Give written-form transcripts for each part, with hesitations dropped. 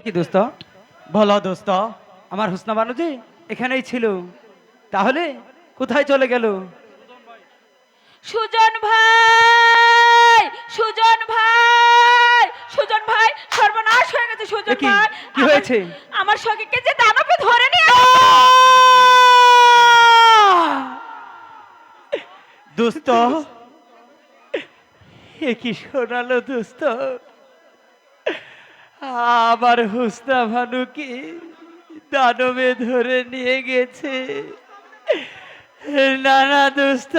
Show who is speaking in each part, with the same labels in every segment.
Speaker 1: কি দোস্ত?
Speaker 2: বলো দোস্ত।
Speaker 1: আমার হুসনা বানুজি এখানেই ছিল, তাহলে কোথায় চলে গেল?
Speaker 3: সুজন ভাই, সুজন ভাই, সুজন ভাই, সর্বনাশ হয়ে গেছে
Speaker 1: এ
Speaker 3: সুজন
Speaker 1: কি
Speaker 3: ভাই।
Speaker 1: কি হয়েছে?
Speaker 3: আমার সখীকে যে দানবে ধরে নিয়ে
Speaker 2: দোস্ত
Speaker 1: এ কি শোনালো দোস্ত? আমার হুসনা ভানুকে দানবে ধরে নিয়ে গেছে। না না দোস্ত,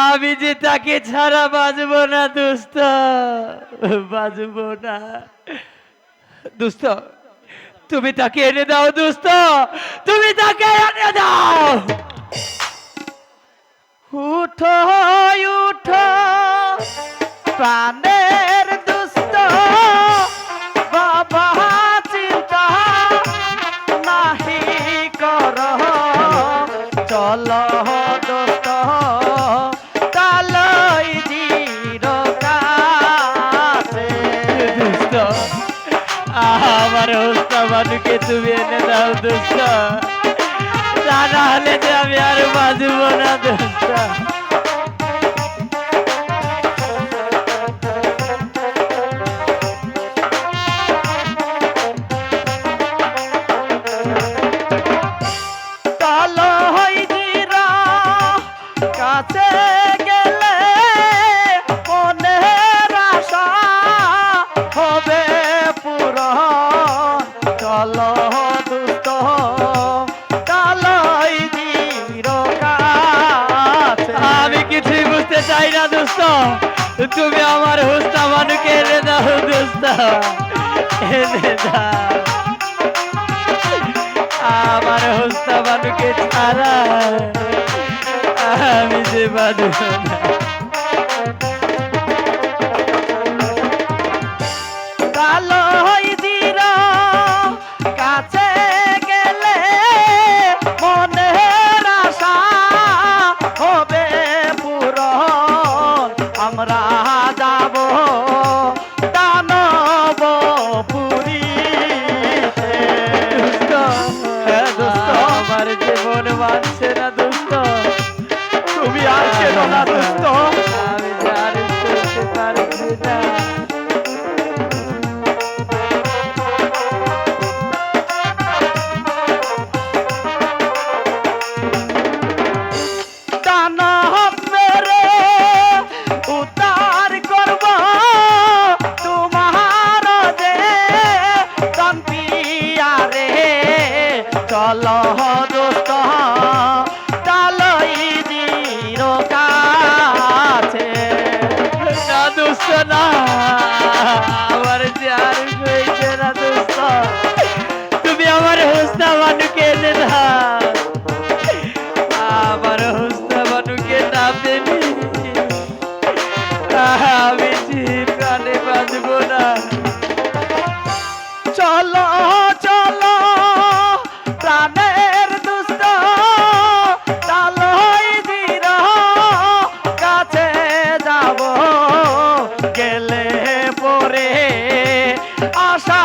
Speaker 1: আমি যে তাকে ছাড়া বাঁচবো না দোস্ত, বাঁচবো না দোস্ত। তুমি তাকে এনে দাও দোস্ত, তুমি তাকে এনে দাও। উঠো উঠো প্রাণের দুস্থ, বাবা চিন্তা নাহি কর, চল দোস্ত তালই জির কাছে। দোস্ত আমার হোস্তা মানুকে তুমি এনে দাও দোস্ত, তা না হলে যে আমি আর বাঁচব না দোস্ত। কাছে গেলে মনের আশা হবে পূরণ, চল দুস্থ কালই জির কাছে। আমি কিছুই বুঝতে চাই না দোস্ত, তুমি আমার হুস্তা মানুকে এনে দাও দোস্ত, এনে দাও। আমার হুস্তা মানুকে ছাড়া আমি যে বাঁধব না। কালই জির কাছে গেলে মনের আশা হবে পূরণ, আমরা যাব দানব পুরীতে। দোস্ত, হ্যাঁ দোস্ত, আমার জীবন মানছে না দোস্ত, তুমি আর কেন না দোস্ত, আমি যে আর করতে পারছি না। দানব মেরে উদ্ধার করব তোমার যে দান পিয়ারে, চল দোস্ত তালই জির কাছে। না দোস্ত না, আমার যে আর হয়েছে না দোস্ত, তুমি আমার হোস্তা মানুকে এনে দাও। আমার হোস্তা মানুকে না পেলে আমি যে প্রাণে বাঁচব না। চলো চলো প্রাণের দুস্থ তালই জির কাছে যাব, গেলে পরে আশা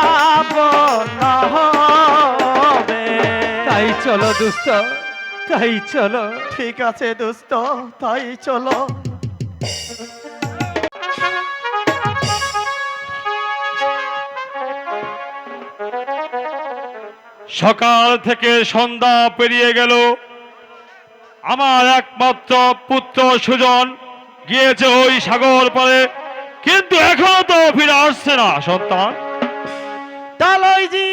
Speaker 1: পূর্ণ হবে। তাই চলো দুস্থ, তাই চলো।
Speaker 2: ঠিক আছে দোস্ত, তাই চলো।
Speaker 4: সকাল থেকে সন্ধ্যা পেরিয়ে গেল, আমার একমাত্র পুত্র সুজন গিয়েছে ওই সাগর পারে, কিন্তু এখনো তো ফিরে আসছে না সন্তান।
Speaker 1: তালইজি,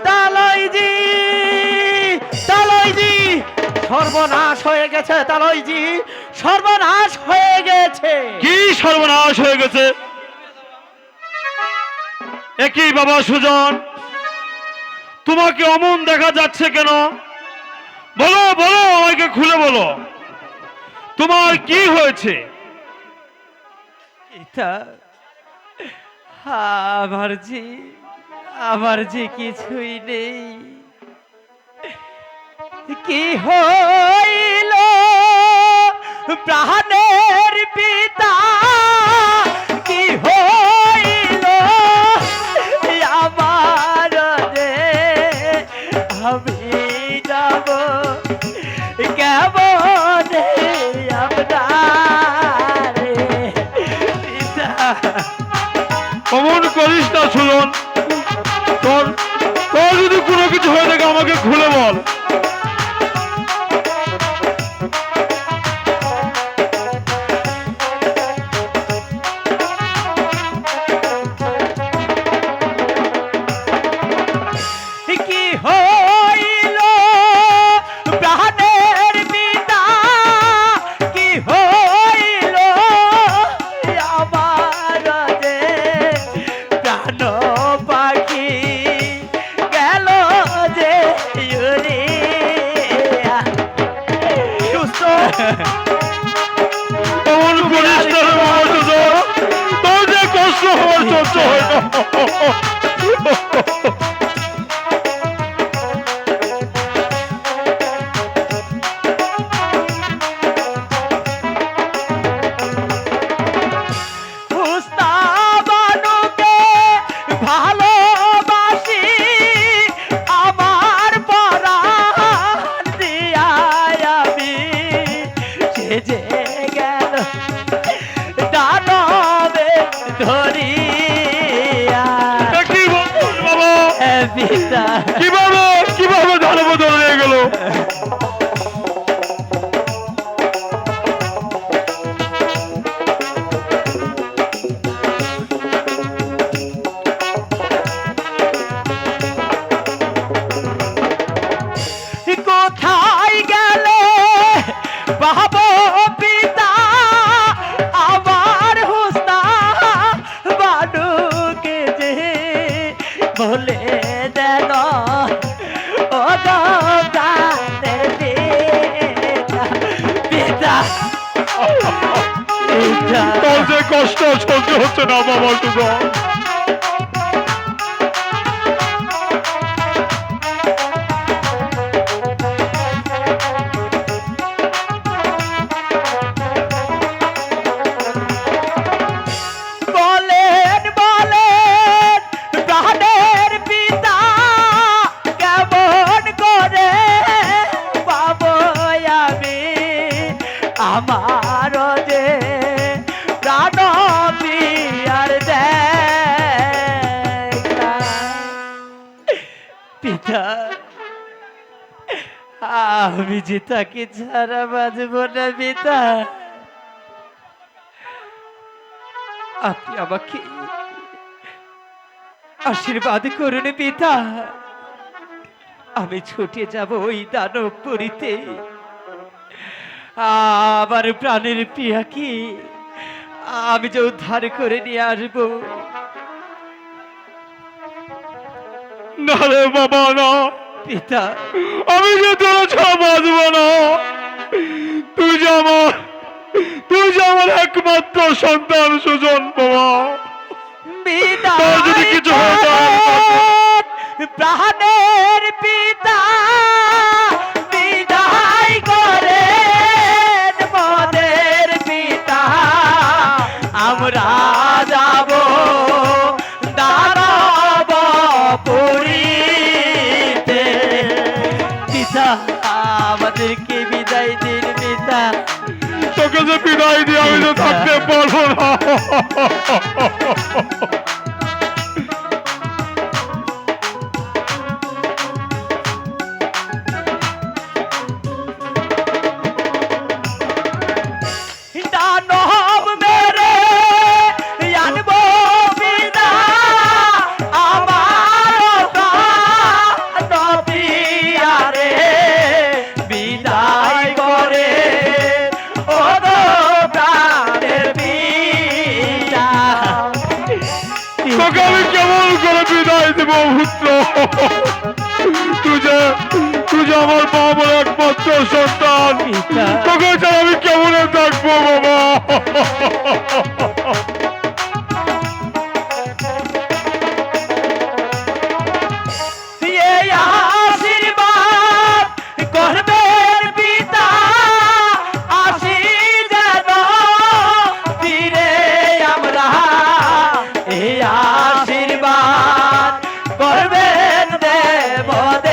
Speaker 1: তালইজি, তালইজি, সর্বনাশ হয়ে গেছে তালইজি, সর্বনাশ হয়ে গেছে।
Speaker 4: কি সর্বনাশ হয়ে গেছে? একই বাবা সুজন, তোমাকে অমন দেখা যাচ্ছে কেন? বলো বলো, আমাকে খুলে বলো, তোমার কি হয়েছে?
Speaker 1: এটা আমার যে কিছুই নেই। কি হইল প্রাণের পিতা, কি হইল
Speaker 4: অমন করিস না সুজন। তোর তোর যদি কোনো কিছু হয়ে থাকে আমাকে খুলে বল।
Speaker 1: কি হইল প্রাণের পিতা, কি হইল আমার যে প্রাণ পাখি গেল যে উড়িয়া। দুষ্ট
Speaker 4: অমন করিস না রে বাবা সুজন। তোর যে কষ্ট হওয়ার সহ্য হয় না।
Speaker 1: মুস্তাবানুকে ভালোবাসি আমার পরাণ দিয়া আমি, সে যে গেল দানবে ধরিয়া।
Speaker 4: কি বলছিস বাবা?
Speaker 1: পিতা
Speaker 4: কিভাবে কিভাবে দানব ধরে গেল?
Speaker 1: কোথায় গেলে বাবা পিতা আমার হুস্তা বানুকে যে বলে দেন ও গানের পিতা। পিতা পিতা
Speaker 4: তোর যে কষ্ট সহ্য হচ্ছে না বাবা সুজন।
Speaker 1: বলেন বলেন প্রাণের পিতা, কেমন করে পাবো আমি আমার যে প্রাণ পিয়ার দেখা। পিতা আমি যে তাকে ছাড়া বাঁচব না পিতা। আপনি আমাকে আশীর্বাদ করুন পিতা। আমি ছুটে যাব ওই দানবপুরীতে, আমার প্রাণের প্রিয়াকে আমি যে উদ্ধার করে নিয়ে আসবো।
Speaker 4: না রে বাবা না,
Speaker 1: পিতা
Speaker 4: আমি যে তোর ছাড়া বাঁচবো না। তুই যে আমার একমাত্র সন্তান সুজন বাবা। তোর যদি কিছু হয়ে যায়
Speaker 1: প্রাণের পিতা বিদায় করে মনের পিতা, আমরা যাব দানবপুরীতে। পিতা আমাদেরকে বিদায় দিন পিতা।
Speaker 4: তোকে যে বিদায় দিয়ে আমি তো থাকতে পারবো না।
Speaker 1: দানব মেরে আনবো বিদায় আমার প্রাণপিয়ারে, বিদায় করে ও গো প্রাণের পিতা।
Speaker 4: তোকে আমি কেমন করে বিদায় দেবো পুত্র? তুই যে আমার বাবার একমাত্র সন্তান। তোকে ছাড়া আমি কেমন থাকবো বাবা?
Speaker 1: এই আশীর্বাদ করবেন পিতা, আসি যেন ফিরে আমরা। এই আশীর্বাদ করবেন দেবদের।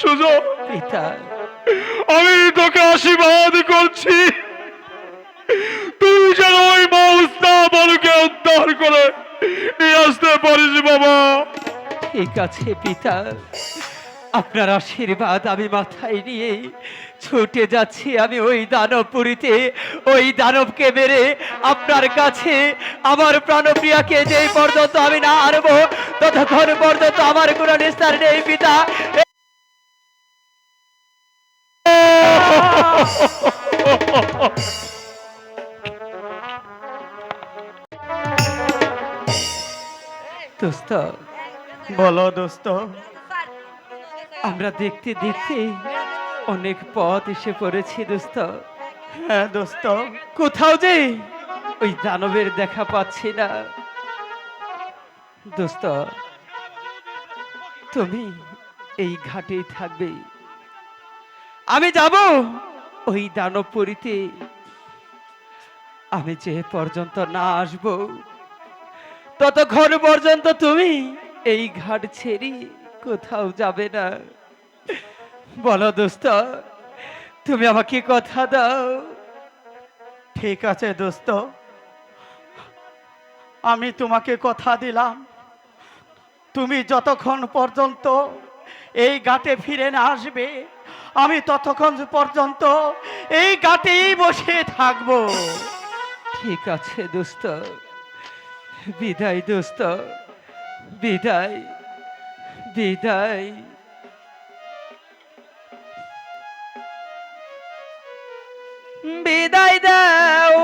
Speaker 4: সুজন,
Speaker 1: পিতা
Speaker 4: আমি তোকে আশীর্বাদ করছি, তুই যেন ওই মাউসা বালুকে উদ্ধার করে নিয়ে আসতে পারিস বাবা।
Speaker 1: ঠিক আছে পিতা, আপনার আশীর্বাদ আমি মাথায় নিয়ে ছুটে যাচ্ছি আমি ওই দানবপুরীতে। ওই দানবকে মেরে আপনার কাছে আমার প্রাণপ্রিয়াকে যেই পর্যন্ত আমি না আনবো ততক্ষণ পর্যন্ত আমার কোনো নিস্তার নেই পিতা। দোস্ত,
Speaker 2: বলো দোস্ত।
Speaker 1: আমরা দেখতে দেখতে অনেক পথ এসে পড়েছি দোস্ত।
Speaker 2: হ্যাঁ দোস্ত।
Speaker 1: কোথাও যে ওই দানবের দেখা পাচ্ছি না দোস্ত। তুমি এই ঘাটেই থাকবে, আমি যাব ওই দানবপুরীতে। আমি যে পর্যন্ত না আসব ততক্ষণ পর্যন্ত তুমি এই ঘাট ছেড়ে কোথাও যাবে না। বলো দোস্ত, তুমি আমাকে কথা দাও।
Speaker 2: ঠিক আছে দোস্ত, আমি তোমাকে কথা দিলাম, তুমি যতক্ষণ পর্যন্ত এই ঘাটে ফিরে না আসবে আমি ততক্ষণ পর্যন্ত এই ঘাটেই বসে থাকবো।
Speaker 1: ঠিক আছে দোস্ত, বিদায় দোস্ত, বিদায় বিদায়। বিদায় দাও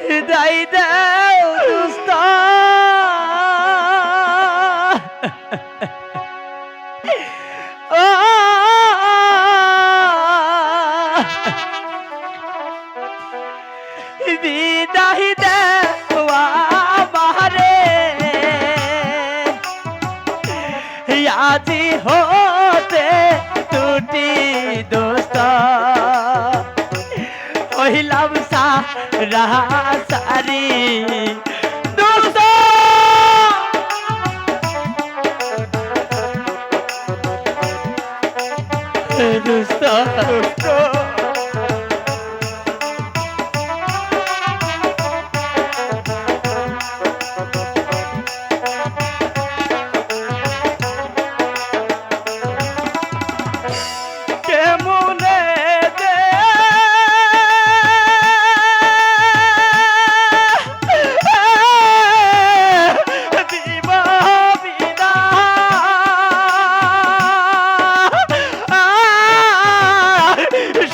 Speaker 1: বিদায় দাও দোস্ত। বিদায় দাও আমারে, আজি হতে টুটি দোস্ত। হইলাম সারা সারি দোস্ত। দোস্ত দোস্ত কেমনে দে দিব বিদায়,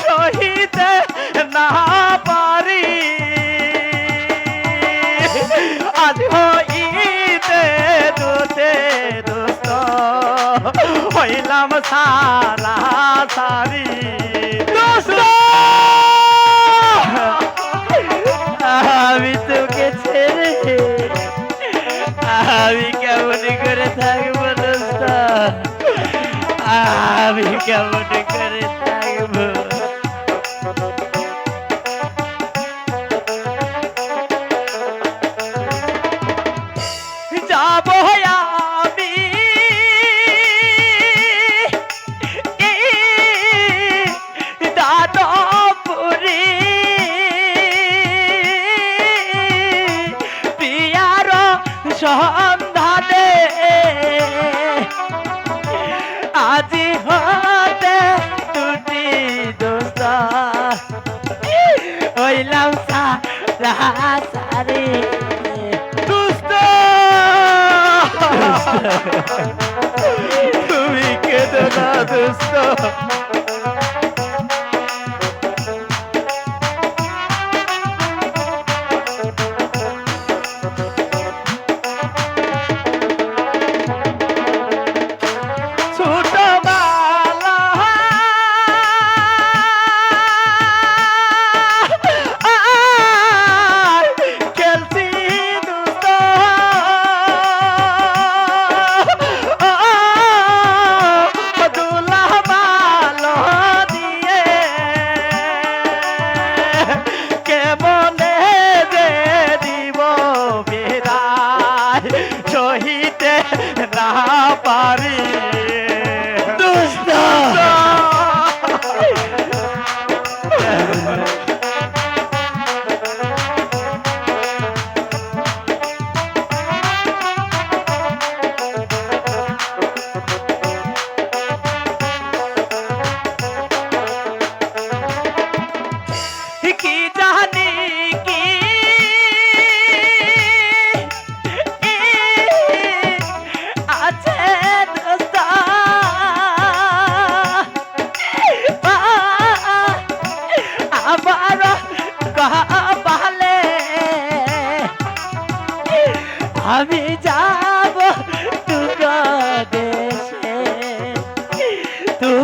Speaker 1: সহিতে না পারি আজ হইতে দোতে দোস্ত। হইলাম সারা সারি দোস্ত। আমি তোকে ছেড়ে আমি কেমন করে থাকবো দোস্ত, আমি কেমন করে থাকবো। যাবো আমি দানবপুরী, পিয়ার সন্ধানে আজি হতে টুটি দোস্ত। হইলাম সারা সারি দোস্ত। তুমি কেঁদো না দোস্ত।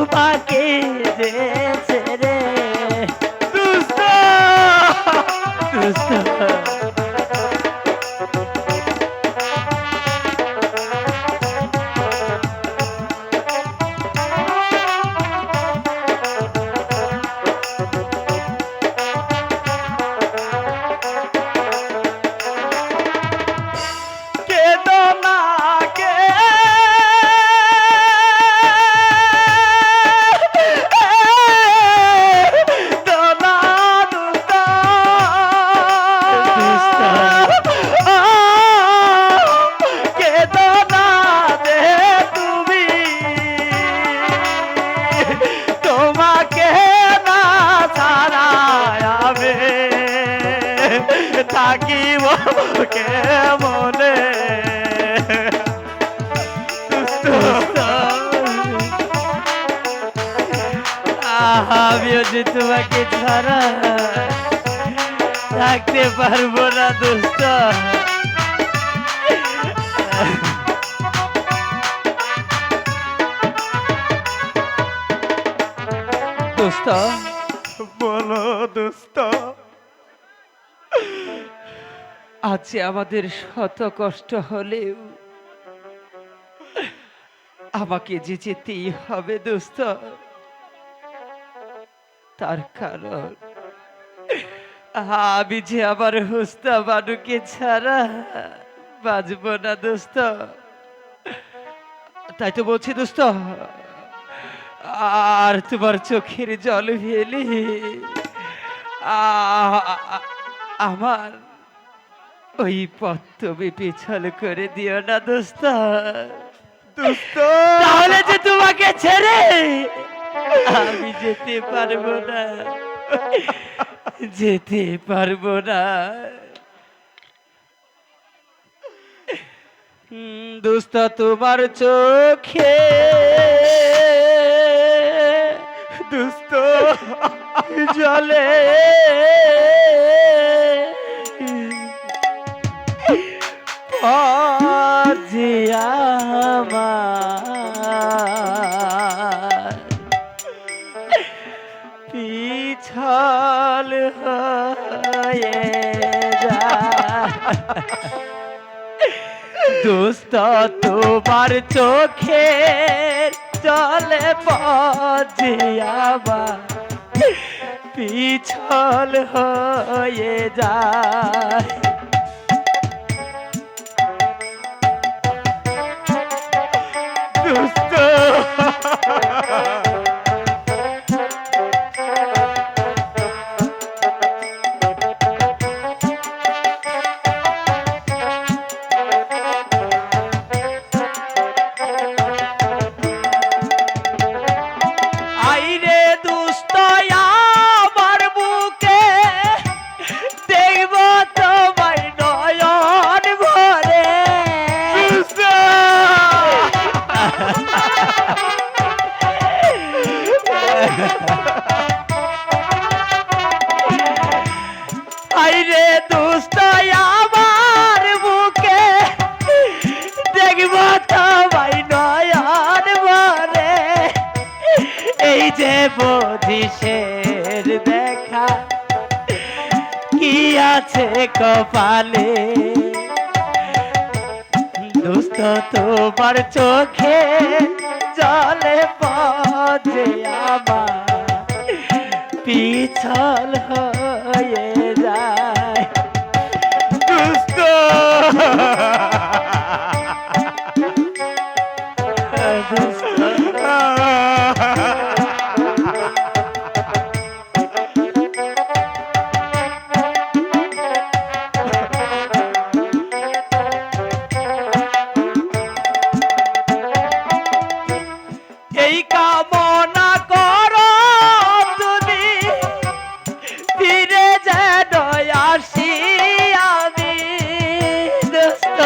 Speaker 1: তোমাকে যে ছেড়ে
Speaker 2: দুষ্ট
Speaker 1: দুষ্ট
Speaker 2: কেদো না কে দোলা দুস্তা
Speaker 1: দুস্তা।
Speaker 2: কেদো না দে তুমি তোমাকে না ছাড়া আমি থাকিব কে মনে
Speaker 1: আমিও যে তোমাকে ছাড়া থাকতে পারবো না দোস্ত দোস্ত
Speaker 2: বলো দোস্ত
Speaker 1: আজ আমাদের শত কষ্ট হলেও আমাকে যে যেতেই হবে দোস্ত তার কারণ আমি যে আমার হোস্তা বানুকে ছাড়া বাঁচবো না দোস্ত তাই তো বলছি দোস্ত আর তোমার চোখের জল ফেলে আমার ওই পথ তুমি পিছল করে দিও না দোস্ত
Speaker 2: দোস্ত
Speaker 1: তাহলে যে তোমাকে ছেড়ে আমি যেতে পারবো না যেতে পারবো না দোস্ত তোমার চোখে
Speaker 2: দোস্ত
Speaker 1: জলে যে আমার পিছল হয়ে যায় দোস্ত তোমার চোখে চলে পথে আবার পিছল হয়ে যায়
Speaker 2: দোস্ত
Speaker 1: আইরে দুষ্ট আমার বুকে দেখব তোমায় নয়ন ভরে
Speaker 2: দোস্ত
Speaker 1: আইরে দুষ্ট আমার বুকে দেখব তোমায় নয়ন ভরে এই যে বধিশের দেখা কি আছে কপালে দোস্ত তোমার চোখে জলে পথে আমার পিছল হয়ে যায়
Speaker 2: দোস্ত
Speaker 1: এই কামনা করো তুমি ফিরে যেন আসি আমি দোস্ত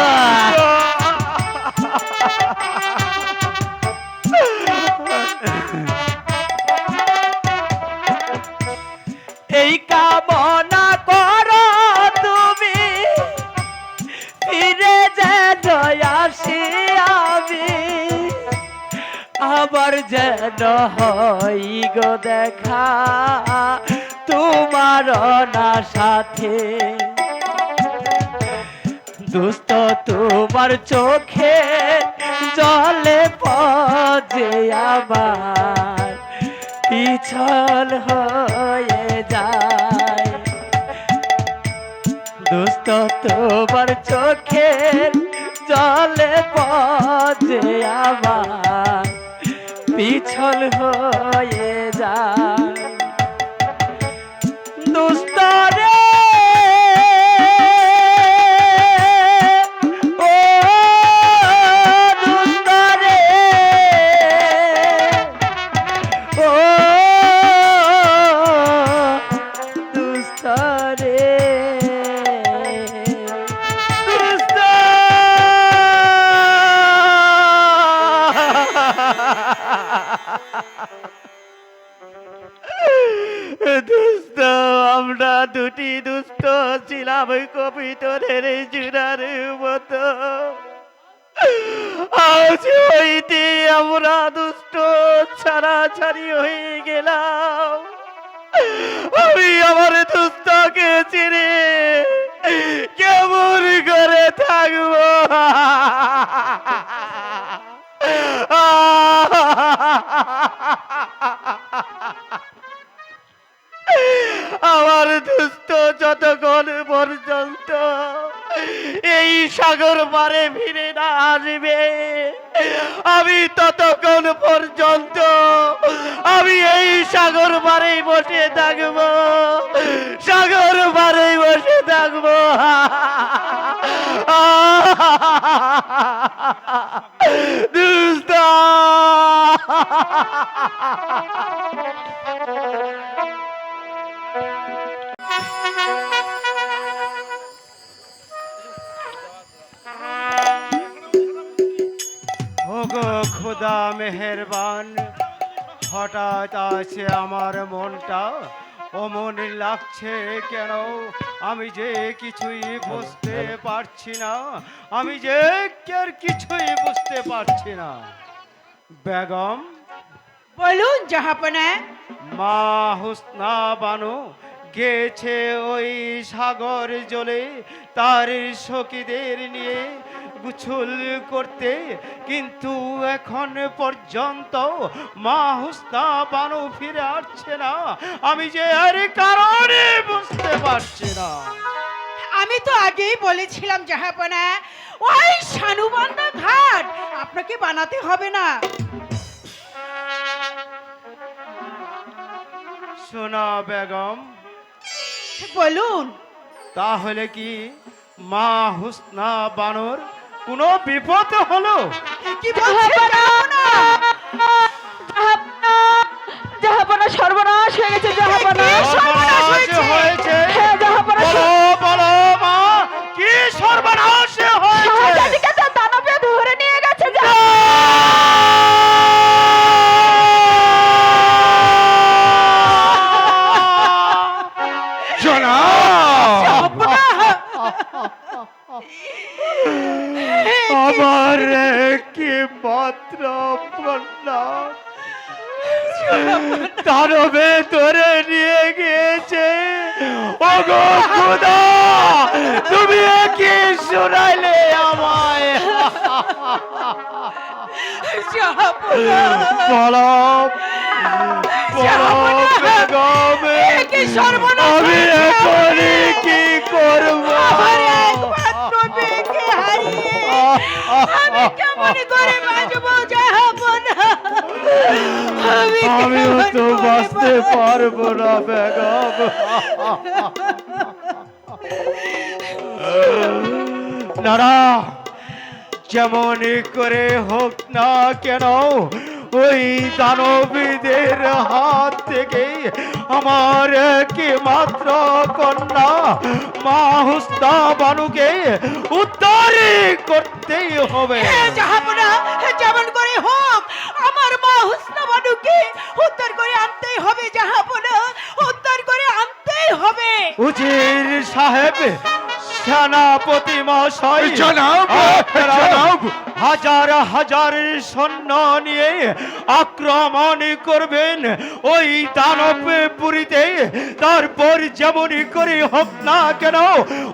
Speaker 1: এই কামনা করো তুমি ফিরে যেন আসি আমি আবার যেন হই গো দেখা তোমার না সাথে দুস্থ তোমার চোখে জলে পজে আমার পিছল হয়ে যায় দুস্থ তোমার চোখে জলে পজে আমার পিছল হয়ে যায় দুস্থ রে ও দুস্থ রে ও দুস্থ রে দুস্থ দুস্থ আমরা দুটি দুস্থ ছিলাম কপিতরের জুড়ার মতো আজ হইতে আমরা দুষ্ট ছাড়াছাড়ি হয়ে গেলাম আমি আমার দুস্থকে চিনি কেমন করে থাকবো আমার দুস্থ যতক্ষণ পর্যন্ত এই সাগর পারে ফিরে না আসবে আমি ততক্ষণ পর্যন্ত আমি এই সাগর পারে বসে থাকবো সাগর পারে বসে থাকবো দুস্থ ওগো খোদা মেহেরবান হঠাৎ আছে আমার মনটা অমন লাগছে কেন আমি যে কিছুই বুঝতে পারছি না আমি যে আর কিছুই বুঝতে পারছি না বেগম
Speaker 5: বলুন জাহাপনা।
Speaker 2: মা হুসনা বানু গেছে ওই সাগর জলে তার সখীদের নিয়ে গোসল করতে কিন্তু এখন পর্যন্ত মা হুসনা বানু ফিরে আসছে না আমি যে আর কারণে বুঝতে পারছি না।
Speaker 5: আমি তো আগেই বলেছিলাম জাহাপনা ওই শানুবান্ধা ঘাট আপনাকে বানাতে হবে না।
Speaker 2: শোনা বেগম
Speaker 5: বলুন
Speaker 2: তাহলে কি মা হুসনা বানুর কোনো বিপদ হলো?
Speaker 5: কি বলছেন জাহাপনা?
Speaker 3: জাহাপনা সর্বনাশ হয়ে গেছে জাহাপনা
Speaker 5: সর্বনাশ
Speaker 2: হয়েছে
Speaker 3: হ্যাঁ জাহাপনা
Speaker 2: বলো বলো মা কি সর্বনাশ হয়েছে?
Speaker 3: শাহজাদিকে তো দানবে ধরে নিয়ে গেছে
Speaker 2: আমার কি মাত্র কন্যা দানবে ধরে নিয়ে গিয়েছে। ওগো খোদা তুমি কি শুনাইলে আমায়? বলো বেগম
Speaker 5: কি সর্বনাশ
Speaker 2: আমি এখনই কি করবো?
Speaker 5: আমার একমাত্র মেয়েকে হারিয়ে আমি কেমন করে বাঁচবো জাহাপনা?
Speaker 2: আমিও তো বাঁচতে পারবো না বেগম। না যেমন করে হোক না কেন ওই দানবীদের হাত থেকে আমার একমাত্র কন্যা মা হুসনা বানুকে উদ্ধার করতেই হবে।
Speaker 5: জাহাপনা যেমন করে হোক আমার মা হুসনা বানুকে উদ্ধার করে আনতেই হবে জাহাপনা, উদ্ধার করে আনতেই হবে।
Speaker 2: উজির সাহেব সেনাপতি মহাশয়,
Speaker 4: জনাব,
Speaker 2: আপনারা
Speaker 4: জনাব।
Speaker 2: হাজার হাজার সৈন্য নিয়ে আক্রমণ করবেন ওই দানবপুরীতে। তারপর যেমনই করে হোক না কেন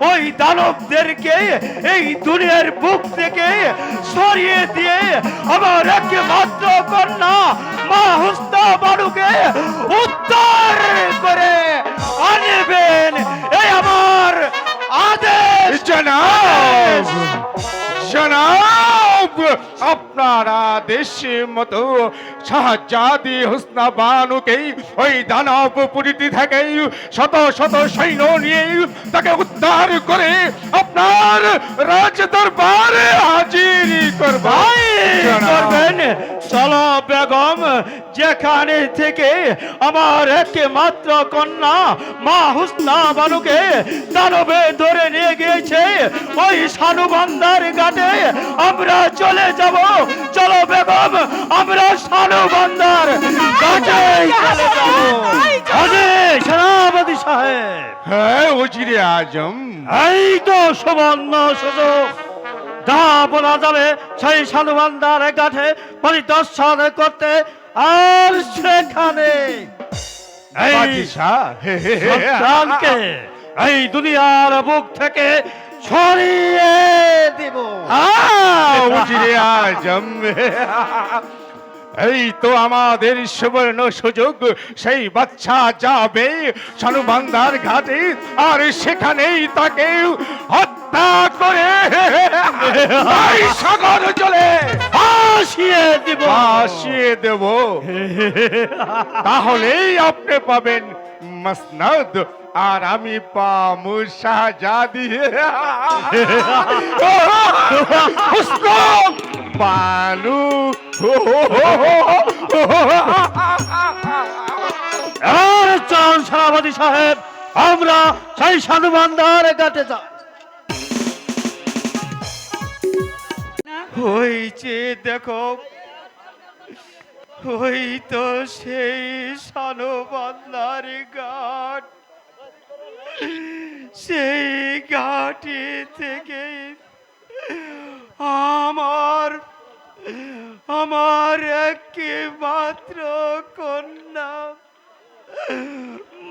Speaker 2: ওই দানবদেরকে এই দুনিয়ার বুক থেকে সরিয়ে দিয়ে আমার একমাত্র কন্যা মা হুসনা বানুকে উদ্ধার করে আনবেন, এই আমার আদেশ।
Speaker 4: জনাব, জনাব, আপনার আদেশ মতো শাহজাদি হুসনা বানুকে ওই দানবপুরীটি থেকে শত শত সৈন্য নিয়ে তাকে উদ্ধার করে আপনার রাজ দরবারে হাজির করব।
Speaker 2: করবেন। চলো বেগম, যেখানে থেকে আমার একমাত্র কন্যা মা হুসনা বানুকে দানবে ধরে নিয়ে গিয়েছে ওই সানুবান্দার ঘাটে আমরা চলে যাব। চলো বেগম, আমরা সানুবান্দার ঘাটে চলে যাব।
Speaker 1: হাজির সেনাপতি সাহেব,
Speaker 4: হ্যাঁ ওজিরে আজম,
Speaker 1: এই তো সুবর্ণ সুযোগ। যা বলা যাবে সেই সানুবান্দার ঘাটে পরিদর্শন করতে, আর সেখানে এই
Speaker 4: বাদশাহ,
Speaker 1: সন্তানকে এই দুনিয়ার বুক থেকে সরিয়ে দিব।
Speaker 4: উজিরে আজম, এই তো আমাদের সুবর্ণ সুযোগ। সেই বাচ্চা যাবে সানুবান্দার ঘাটে, আর সেখানেই তাকে হত্যা করে এই সাগর জলে
Speaker 1: ফাঁসিয়ে দিব।
Speaker 4: ভাসিয়ে দেব। তাহলেই আপনি পাবেন মসনদ, আর আমি পামু শাহজাদি হুসনা বানু।
Speaker 1: আর চল সেনাপতি সাহেব, আমরা সেই সানুবান্দার ঘাটে যাই।
Speaker 2: ওই যে দেখো, ওই তো সেই সানুবান্দার ঘাট। সেই ঘাটি থেকে আমার আমার একমাত্র কন্যা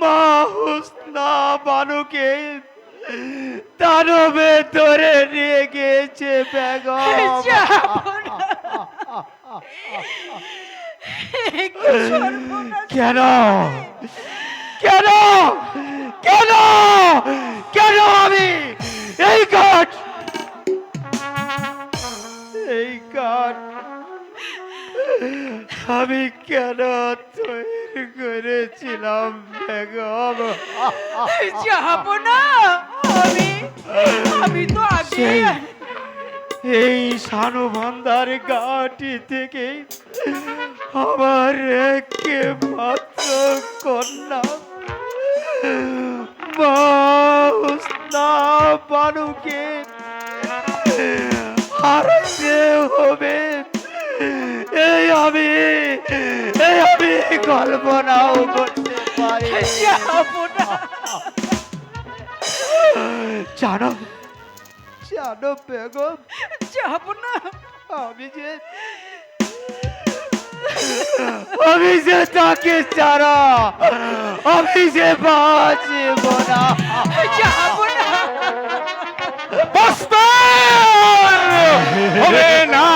Speaker 2: মা হুসনা বানুকে দানবে ধরে নিয়ে গিয়েছে বেগম। কেন কেন কেন কেন আমি এই ঘাট আমি কেন তৈরি করেছিলাম বেগম?
Speaker 5: যাব না, আমি তো আগে
Speaker 2: সেই- এই সানুবান্দার ঘাটি থেকে আমার একমাত্র কন্যা মা হুসনা বানুকে হারাতে হবে। এই আমি কল্পনাও করতে পারি।
Speaker 5: যাব না।
Speaker 2: জানো জানো বেগম,
Speaker 5: যাব না।
Speaker 2: আমি যে তাকে ছাড়া আমি যে বাঁচব না।
Speaker 5: যাব না।
Speaker 4: হবে না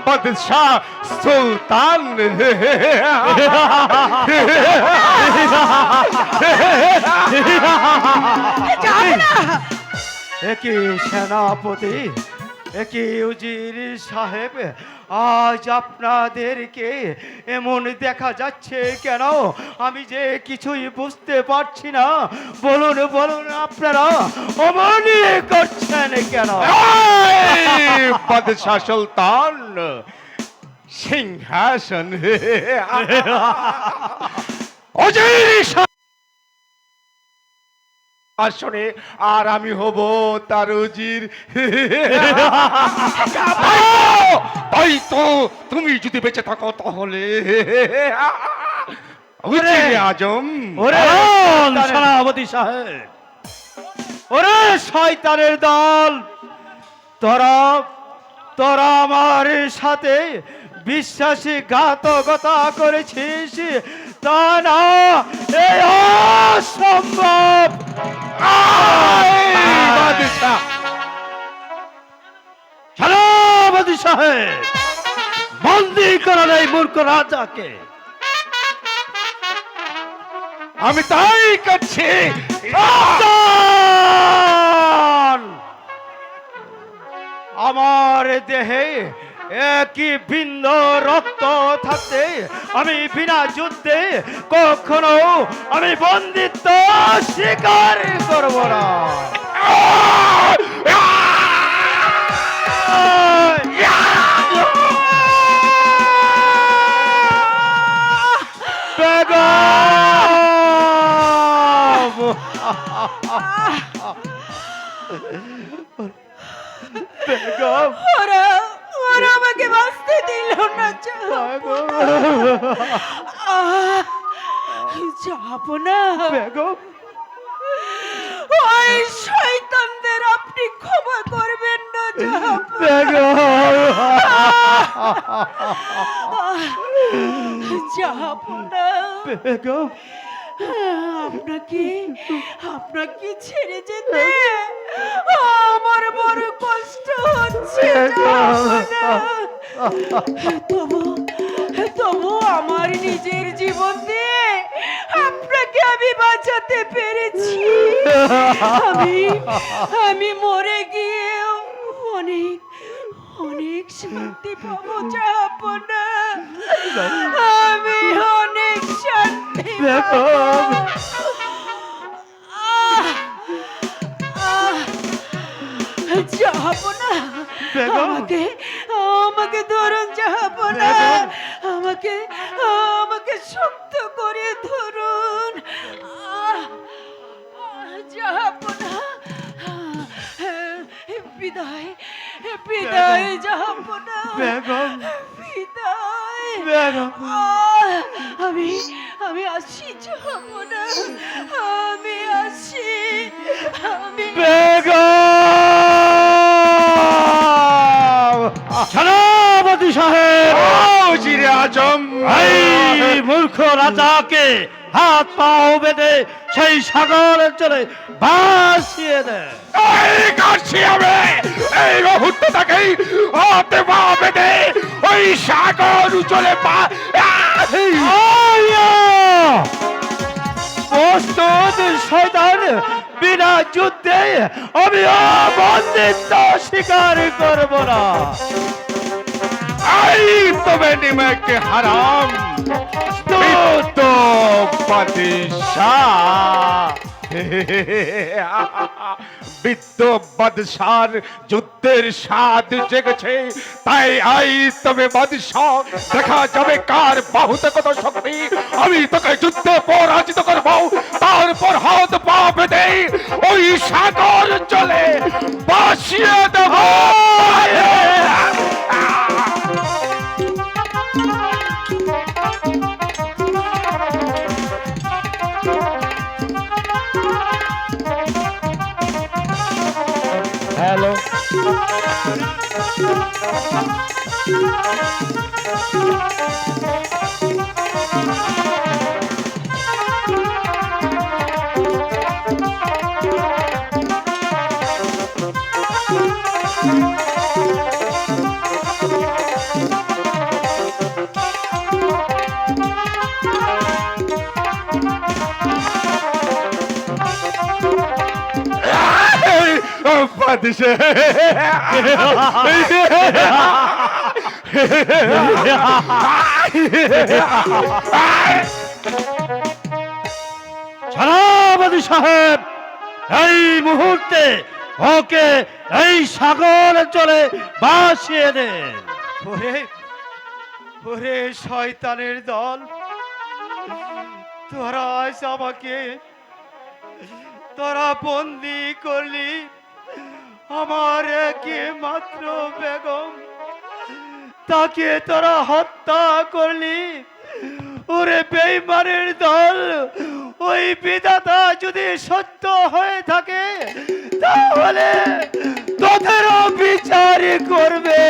Speaker 4: বাদশাহ সুলতান।
Speaker 2: একই সেনাপতি, একই উজির সাহেব, আজ আপনাদেরকে এমন দেখা যাচ্ছে কেন? আমি যে কিছুই বুঝতে পারছি না। বলুন বলুন, আপনারা অমনি করছেন কেন?
Speaker 4: এই বাদশাহ সুলতান, সিংহাসন আসনে, আর আমি হব তার উজির। তাই তো তুমি যদি বেঁচে থাকো তাহলে উজির আজম।
Speaker 2: ওরে
Speaker 1: চল সেনাপতি সাহেব,
Speaker 2: ওরে শয়তানের দল, তোরা তোরা আমার সাথে বিশ্বাসঘাতকতা করেছিস, তা না, এই অসম্ভব।
Speaker 1: সেনাপতি সাহেব, বন্দি করেন এই মূর্খ রাজাকে।
Speaker 2: আমি তাই করছি। সাবধান! আমার দেহে একই বিন্দু রক্ত থাকতে আমি বিনা যুদ্ধে কখনো আমি বন্দিত্ব স্বীকার করব না। বেগম,
Speaker 5: ওরা ওরা আমাকে বাঁচতে দিল না। যাবো না
Speaker 2: বেগম,
Speaker 5: ওই শয়তানদের আপনি ক্ষমা করবেন না। যাবো না
Speaker 2: বেগম,
Speaker 5: আপনাকে আপনাকে ছেড়ে যেতে আমার বড় কষ্ট হচ্ছে। তবু তবু আমার নিজের জীবন দিয়ে আপনাকে আমি বাঁচাতে পেরেছি। আমি আমি মরে গিয়েও অনেক অনেক শান্তি পাবো। যাবো না, আমি অনেক শান্তি পাবো। যাবো না, আমাকে আমাকে ধরুন। যাবো না, আমাকে আমাকে শক্ত করে ধরুন। যাবো না, বিদায় বিদায়। যাবো না
Speaker 2: বেগম,
Speaker 5: বিদায়।
Speaker 2: বেগম,
Speaker 5: আমি আমি আসি। যাবো না, আমি আসি। আমি
Speaker 2: বেগম!
Speaker 1: সেনাপতি সাহেব,
Speaker 2: জিরে আজম,
Speaker 1: এই মূর্খ রাজাকে হাত পাও বেঁধে সেই সাগর অঞ্চলে ভাসিয়ে দেয়।
Speaker 2: এই কাছে আমি এই মুহূর্তে তাকেই হাতে পা বেঁধে ওই সাগর চলে প্রস্তুত শয়তান, বিনা যুদ্ধে আমি বন্দিত্ব স্বীকার করব না। आई तुम्हें निमक हराम तो বাদশাহ বিদ্য বাদশার যুদ্ধের স্বাদ জেগেছে, তাই আই তবে বাদশাহ, দেখা যাবে কার বাহুতে কত শক্তি। আমি তোকে যুদ্ধে পরাজিত করব, তারপর হাত পা বেঁধে ওই সাগর জলে ভাসিয়ে দেব।
Speaker 1: হ্যালো, সেনাপতি সাহেব, এই মুহূর্তে ওকে এই সাগর চলে ভাসিয়ে দেন।
Speaker 2: ওরে ওরে শয়তানের দল, তোরা আজ আমাকে তোরা বন্দি করলি আমার একমাত্র বেগম, তাকে তোরা হত্যা করলি ওরে বেঈমানের দল, ওই বিধাতা যদি সত্য হয়ে থাকে তাহলে তোদেরও বিচার করবে।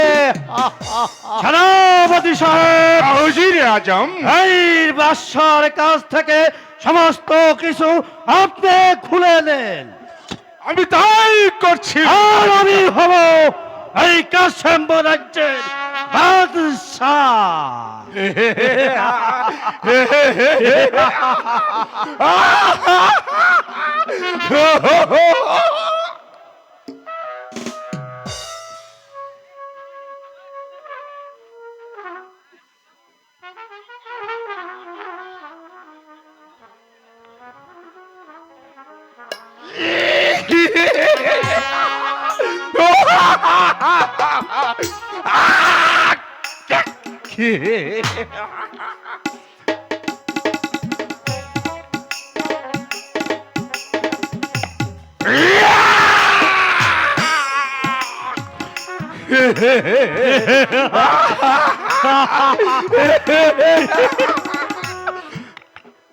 Speaker 4: সেনাপতি সাহেব,
Speaker 6: উজিরে আজম,
Speaker 2: এই বাদশার কাছ থেকে সমস্ত কিছু আপনি খুলে নেন,
Speaker 6: আমি তাই করছি।
Speaker 2: আর আমি হব এই কাশেম রাজ্যের বাদশাহ।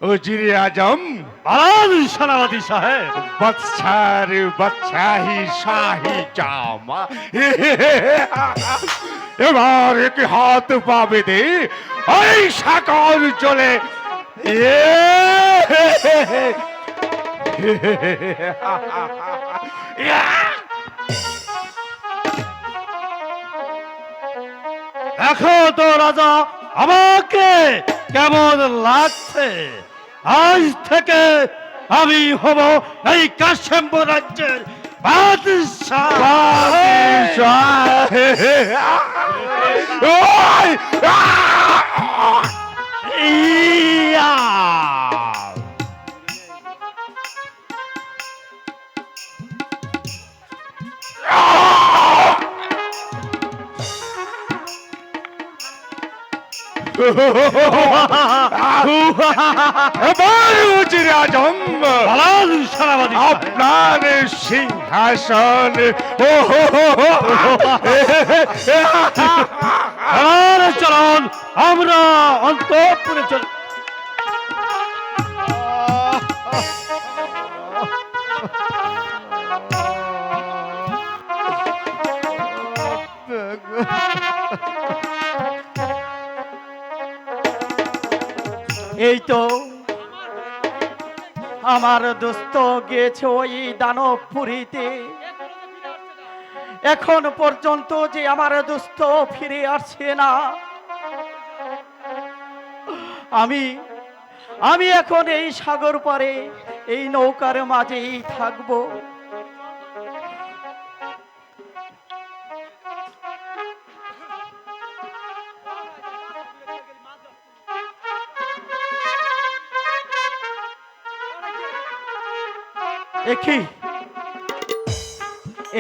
Speaker 6: উজিরে আজম,
Speaker 4: পালান সেনাপতি সাহেব।
Speaker 6: বাদশার বাদশাহী শাহী জামা। এবার একটি হাত পা বেঁধে ওই সাগর চলে
Speaker 2: দেখো তো রাজা আমাকে কেমন লাগছে। আজ থেকে আমি হব এই কাশেম রাজ্যের বাদশাহ।
Speaker 6: ওই!
Speaker 2: ইয়া!
Speaker 6: এবার উজিরে আজম,
Speaker 4: পালান সেনাপতি সাহেব।
Speaker 6: আপনার সিংহাসন
Speaker 2: আর চলুন আমরা অন্তঃপুরে চল। এই তো আমার দোস্ত গিয়েছে ওই দানবপুরীতে। এখন পর্যন্ত যে আমার দোস্ত ফিরে আসছে না, আমি এখন এই সাগর পারে এই নৌকার মাঝেই থাকবো। দেখি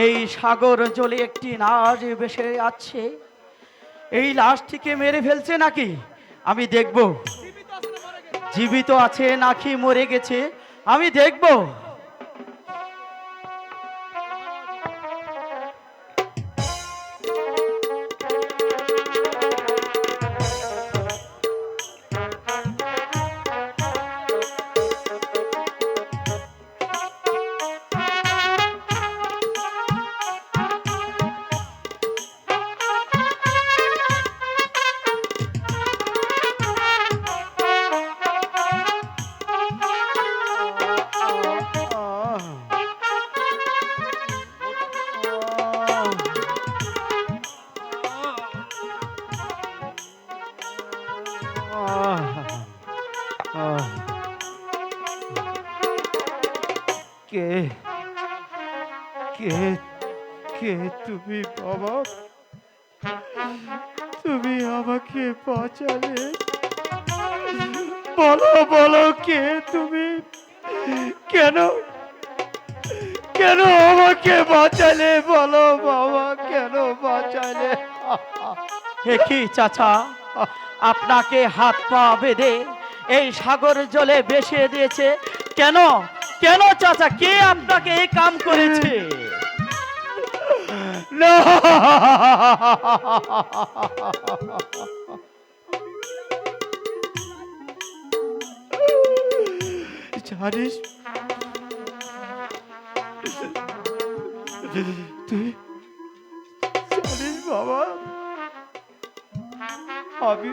Speaker 2: এই সাগর জলে একটি লাশ ভেসে আছে। এই লাশটিকে মেরে ফেলছে নাকি আমি দেখব, জীবিত আছে নাকি মরে গেছে আমি দেখব। কে কে কে তুমি বাবা? তুমি আমাকে বাঁচালে, বলো বলো কে তুমি? কেন কেন আমাকে বাঁচালে? বলো বাবা, কেন বাঁচালে? কি চাচা, আপনাকে হাত পা বেঁধে এই সাগর জলে ভেসে দিয়েছে কেন? কেন চাচা, কে আপনাকে এই কাম করেছে? না, জানিস তুই জানিস বাবা, আমি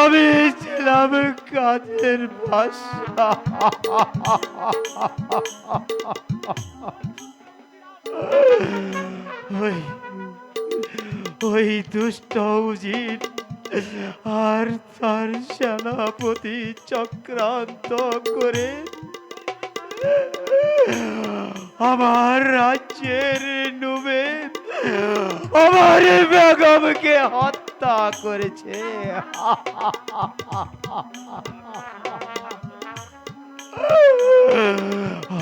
Speaker 2: আমি ছিলাম কাজের ভাষা। ওই ওই দুষ্ট উজির আর তার সেনাপতি চক্রান্ত করে আমার রাজ্যের নুবে আমার বেগমকে হত্যা করেছে।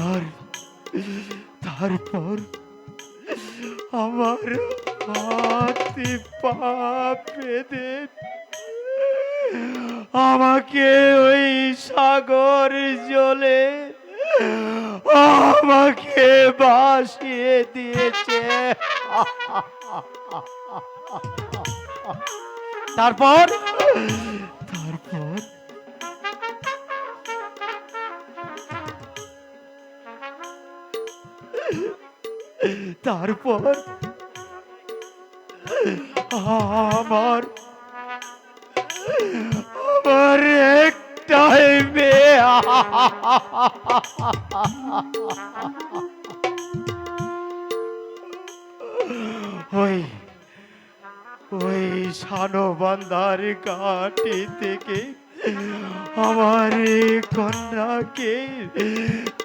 Speaker 2: আর তারপর আমার হাতে পা বেঁধে আমাকে ওই সাগর জলে আমাকে ভাসিয়ে দিয়েছে। তারপর তারপর তারপর আমার আমার একটাই মেয়ে ওই ওই সানবান্ধার ঘাটি থেকে আমার কন্যাকে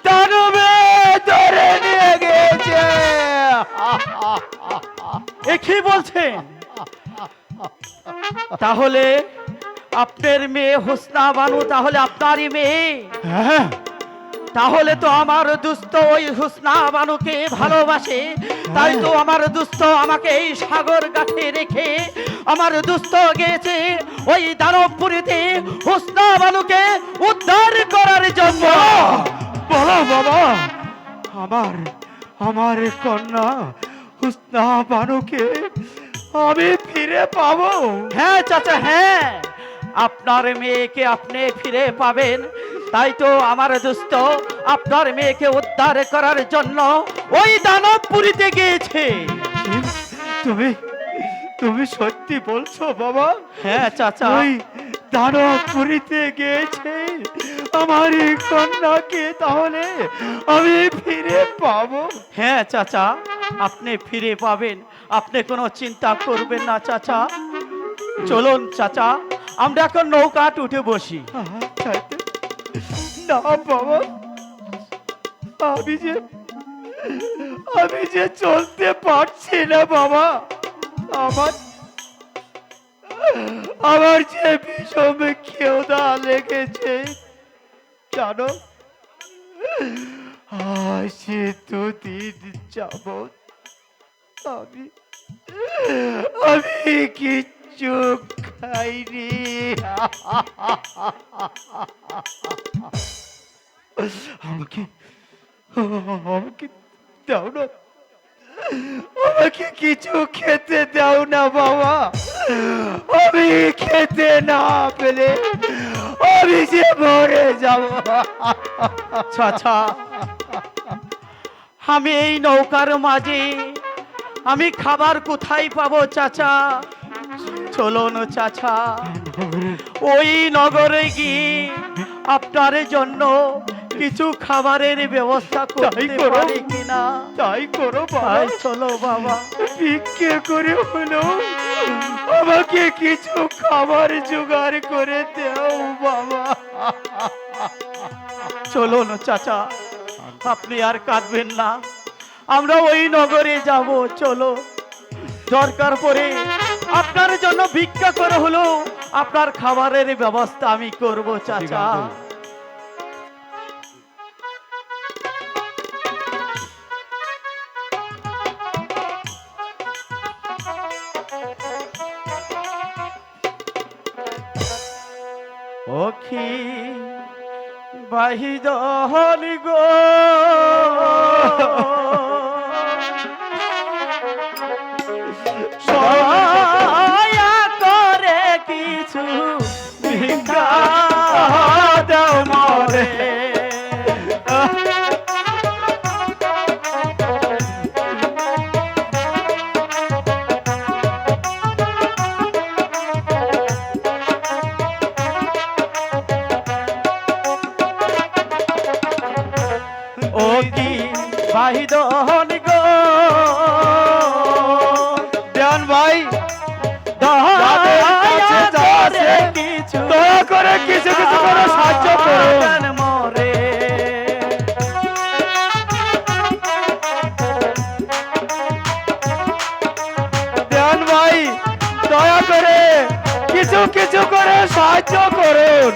Speaker 2: দানবে ধরে নিয়ে গেছে। এ কি বলছেন? তাহলে আপনার মেয়ে হোসনা বানু তাহলে আপনারই মেয়ে? হ্যাঁ। তাহলে তো আমার দুস্থ ওই হোসনা বানুকে ভালোবাসে, তাই তো আমার দুস্থ আমাকে এই সাগর ঘাটে রেখে আমার দুস্থ গেছে ওই দানবপুরীতে হোসনা বানুকে উদ্ধার করার জন্য। বলো বাবা, আমার আমার কন্যা হোসনা বানুকে আমি ফিরে পাবো? হ্যাঁ চাচা, হ্যাঁ, আপনার মেয়েকে আপনি ফিরে পাবেন। তাই তো আমার দোস্ত আপনার মেয়েকে উদ্ধার করার জন্য ওই দানবপুরীতে গিয়েছে। তুমি তুমি সত্যি বলছো বাবা? হ্যাঁ চাচা, ওই দানবপুরীতে গিয়েছে আমার এই কন্যাকে, তাহলে আমি ফিরে পাবো? হ্যাঁ চাচা, আপনি ফিরে পাবেন, আপনি কোনো চিন্তা করবেন না চাচা। চলুন চাচা, আমরা এখন নৌকাট উঠে বসি। না বাবা, আমি যে চলতে পারছি না বাবা। আমার যে ভীষণ ক্ষুধা লেগেছে জানো। আজ দুদিন যাবৎ আমি কিচ্ছু খাইনি। আমাকে আমাকে দাও না, আমাকে কিছু খেতে দাও না বাবা। আমি খেতে না পেলে আমি যে মরে যাব। চাচা, আমি এই নৌকার মাঝে আমি খাবার কোথায় পাবো চাচা? চলুন চাচা, ওই নগরে গিয়ে আপনার জন্য কিছু খাবারের ব্যবস্থা করতে পারি কিনা তাই করো ভাই। চলো বাবা, ভিক্ষে করে হলো আমাকে কিছু খাবার জোগাড় করে দাও বাবা। চলুন চাচা, আপনি আর কাঁদবেন না, আমরা ওই নগরে যাব। চলো, দরকার পড়ে আপনার জন্য ভিক্ষা করে হলো আপনার খাবারের ব্যবস্থা আমি করব চাচা। ওখি বাহিদহন গো সয়া করে কিছু ভিক্ষা দাও। কি ভাই দহন গো
Speaker 1: দেওয়ান ভাই
Speaker 2: দয়া
Speaker 1: কাছে যা আছে,
Speaker 2: করে কিছু
Speaker 1: দয়া করে কিছু কিছু করে সাহায্য করুন।
Speaker 2: সমাধান মোরে
Speaker 1: দেওয়ান ভাই দয়া করে কিছু কিছু করে সাহায্য করুন।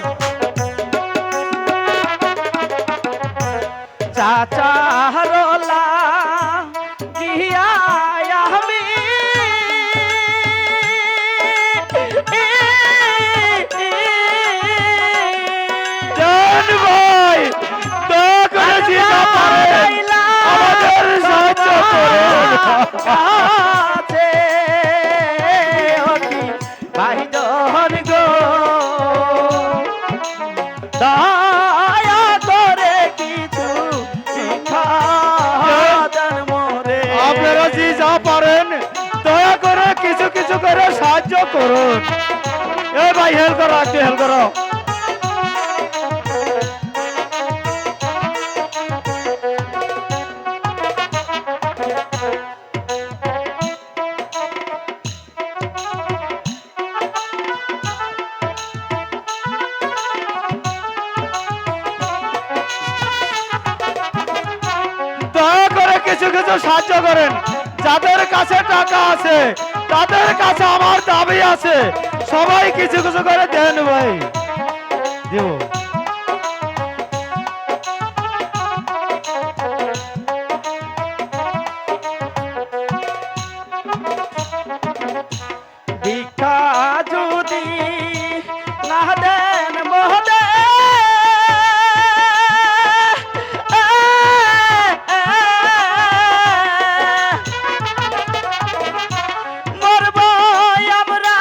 Speaker 2: চাচা রোলা গিয়া আমি
Speaker 1: দেওয়ান ভাই দয়া করে যে যা পারেন আমাদের সাহায্য করুন।
Speaker 2: কাছে অতি ভাই দহন গো দয়া করে কিছু সমাধান মোরে
Speaker 1: আপনারা যে যা পারেন দয়া করে কিছু কিছু করে সাহায্য করুন। এ ভাই হেল্প করো, একটু হেল্প করো। দয়া করে কিছু কিছু সাহায্য করেন। যাদের কাছে টাকা আছে তাদের কাছে আমার দাবি আছে, সবাই কিছু কিছু করে দেন ভাই। দেব
Speaker 2: ভিক্ষা যদি না দেন মহদে মরব আমরা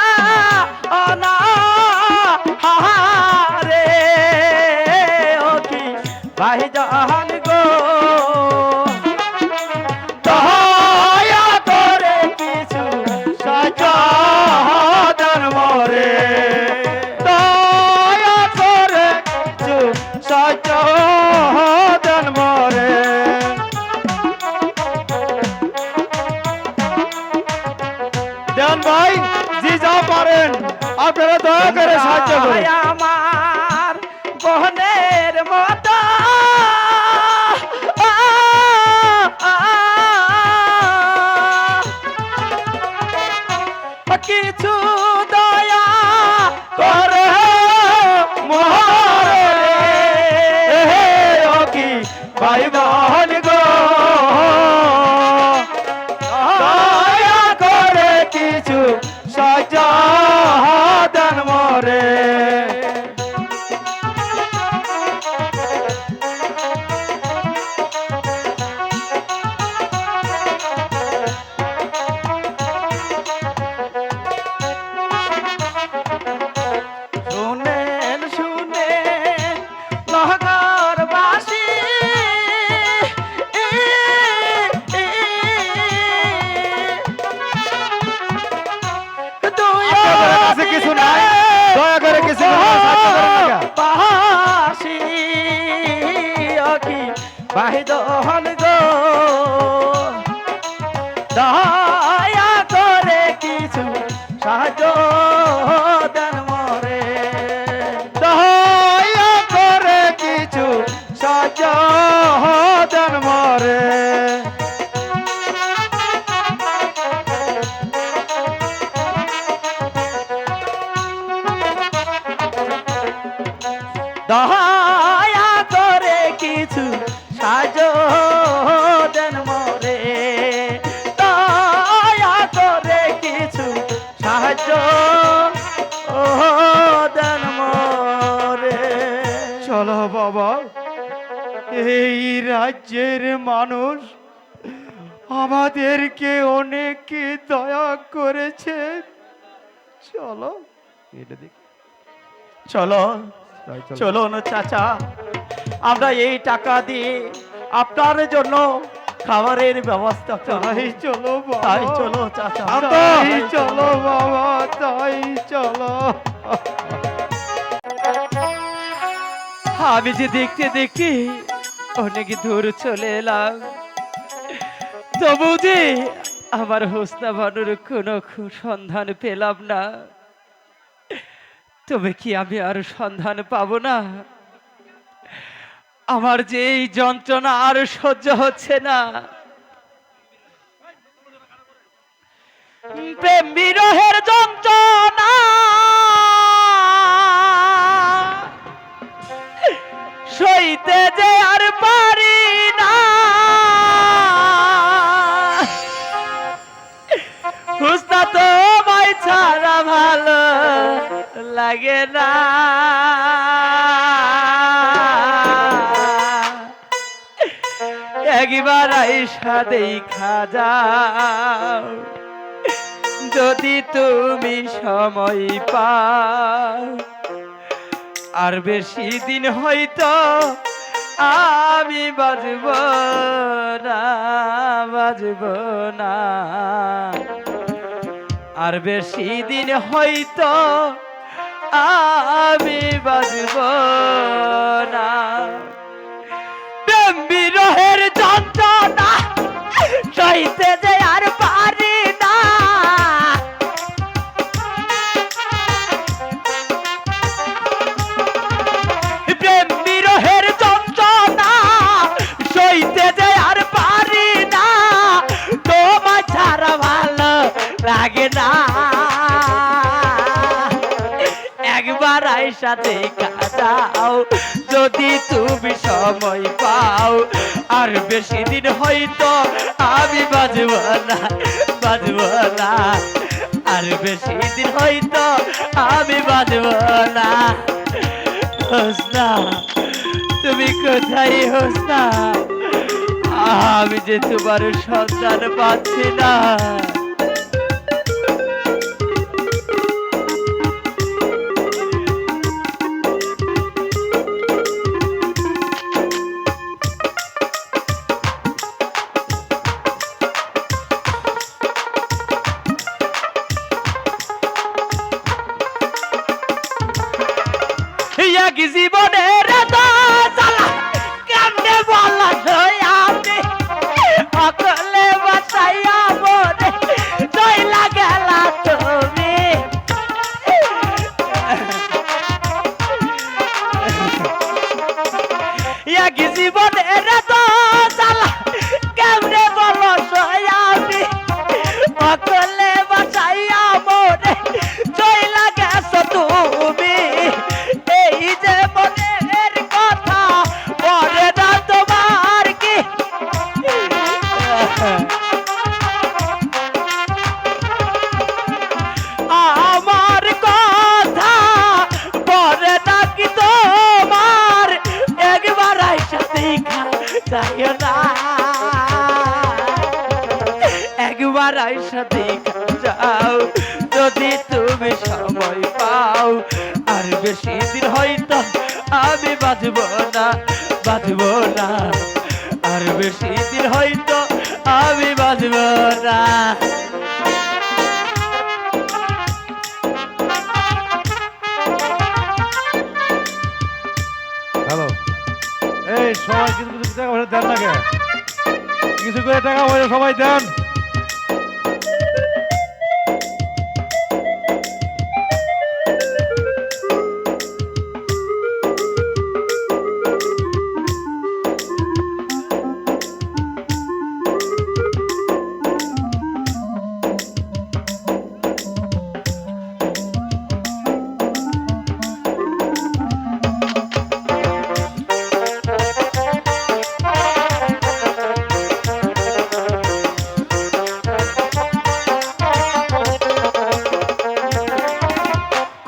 Speaker 2: অনাহারে ও কি ভাই জাহান গো দয়া করে কিছু সমাধান মোরে
Speaker 1: দয়া করে কিছু সমাধান মোরে। দেন ভাই যে যা পারেন আপনারা দয়া করে সাহায্য করুন।
Speaker 2: দয়া আমার বহনের মতো কিছু দয়া করে মোরে ও কি ভাই বহন গো দয়া করে কিছু সমাধান মোরে শুনেন শুনেন নগরবাসী
Speaker 1: আপনাদের কাছে কিছু নাই, দয়া করে কিছু সাহায্য করেন না।
Speaker 2: পাহাসি অকি ভাই দহন গো দয়া করে কিছু সাহায্য দেন মোরে
Speaker 1: দয়া করে কিছু সমাধান মোরে।
Speaker 2: দয়া করে কিছু সাহায্য দেন মোরে দয়া করে কিছু সাহায্য দেন মোরে
Speaker 1: চলো বাবা, এই রাজ্যের মানুষ আমাদেরকে অনেক দয়া করেছে। চলো এটা দেখ,
Speaker 2: চলো চলুন চাচা, আমরা এই টাকা দিয়ে আপনার জন্য খাবারের ব্যবস্থা করব।
Speaker 1: তাই চলো বাবা,
Speaker 2: তাই চলো চাচা,
Speaker 1: তাই চলো বাবা, তাই চলো।
Speaker 2: আমি যে দেখতে দেখতে
Speaker 1: অনেক দূর চলে এলাম, তবু যে আমার হোসনা বানুর কোনো সন্ধান পেলাম না। তবে কি আমি আর সন্ধান পাবো না? আমার যে এই যন্ত্রণা আর সহ্য হচ্ছে না। প্রেম বিরহের যন্ত্রণা সইতে যে আর পারি না। হুসনা তোমায় ছাড়া ভালো লাগে না। একবার আইসা দেখা যাও, যদি তুমি সময় পাও। আর বেশি দিন হয়তো আমি বাজব না, বাজব না। আর বেশি দিন হয়তো আমি বাজব না। প্রেম বিরহের যন্ত্রণা সইতে যে আর পারি না। প্রেম বিরহের যন্ত্রণা সইতে যে আর পারি না। তোমার ছাড়া ভালো লাগে না। একবার আইসা দেখা যাও, যদি তুমি সময় পাও। আর বেশি দিন হয়তো আমি বাজব না, বাজব না। আর বেশি দিন হয়তো আমি বাজব না। হোসনা, তুমি কোথায় হোসনা? আমি যে তোমার সন্তান পাচ্ছি না। এক জীবনের জ্বালা কেমনে বলা আমি অকলে বাঁচাইয়া মনে চইলা গেলা তুমি। এক জীবনের জ্বালা কেমনে বলো আমি অকলে বাঁচাইয়া মনে চইলা গেছো তুমি। এই যে মনের কথা পরে না তোমার কি? আমার কথা পরে না কি তোমার? একবার আইসা দেখা যাইও না, একবার আইসা দেখা যাও, যদি তুমি সময় পাও। আর বেশি দিন হয়তো আমি বাজব না, বাজব না। আর বেশি দিন হয়তো আমি বাজব না।
Speaker 4: হ্যালো, এই সবাই কিছু কিছু টাকা পয়সা দেন না কে? কিছু করে টাকা পয়সা সবাই দেন।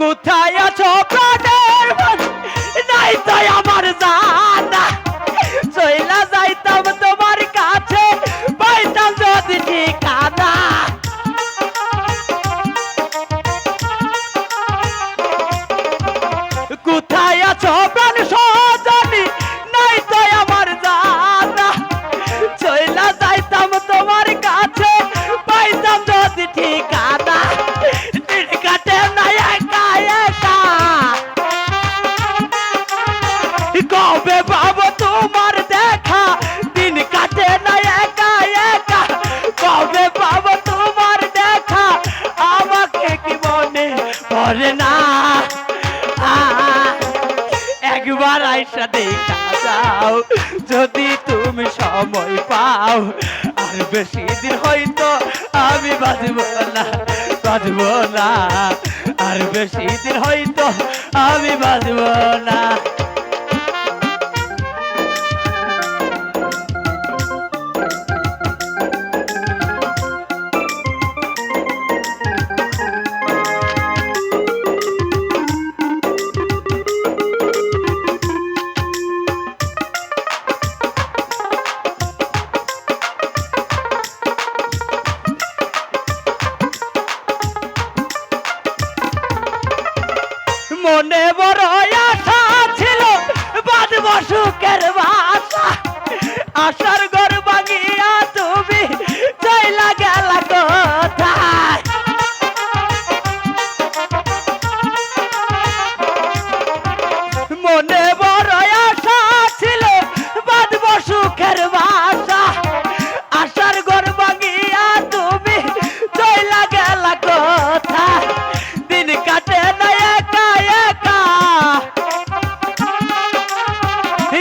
Speaker 1: কোথায় আছো প্রাণের বন্ধু? নাই তো আমার জানা, চইলা যাইতাম তোমার কাছে, পাইতাম যদি ঠিকানা। কোথায় আছো প্রাণ সজনী? নাই তো আমার জানা, চইলা যাইতাম তোমার কাছে, পাইতাম যদি ঠিকানা। কাটে না একা একা, কবে পাবো তোমার দেখা? পরে না। একবার আইসা দেখা যাও যদি তুমি সময় পাও, আর বেশি দিন হয়তো আমি বাজবো না, বাজবো না, আর বেশি দিন হয়তো আমি বাজবো না। মনে বড় আশা ছিল বাঁধব সুখের বাসা, আশার ঘর ভাঙিয়া তুমি চইলা গেলা কোথায়। মনে বড় আশা ছিল বাঁধব সুখের বাসা, আশার ঘর ভাঙিয়া তুমি চইলা গেলা কোথায়। দিন কাটে না একা একা,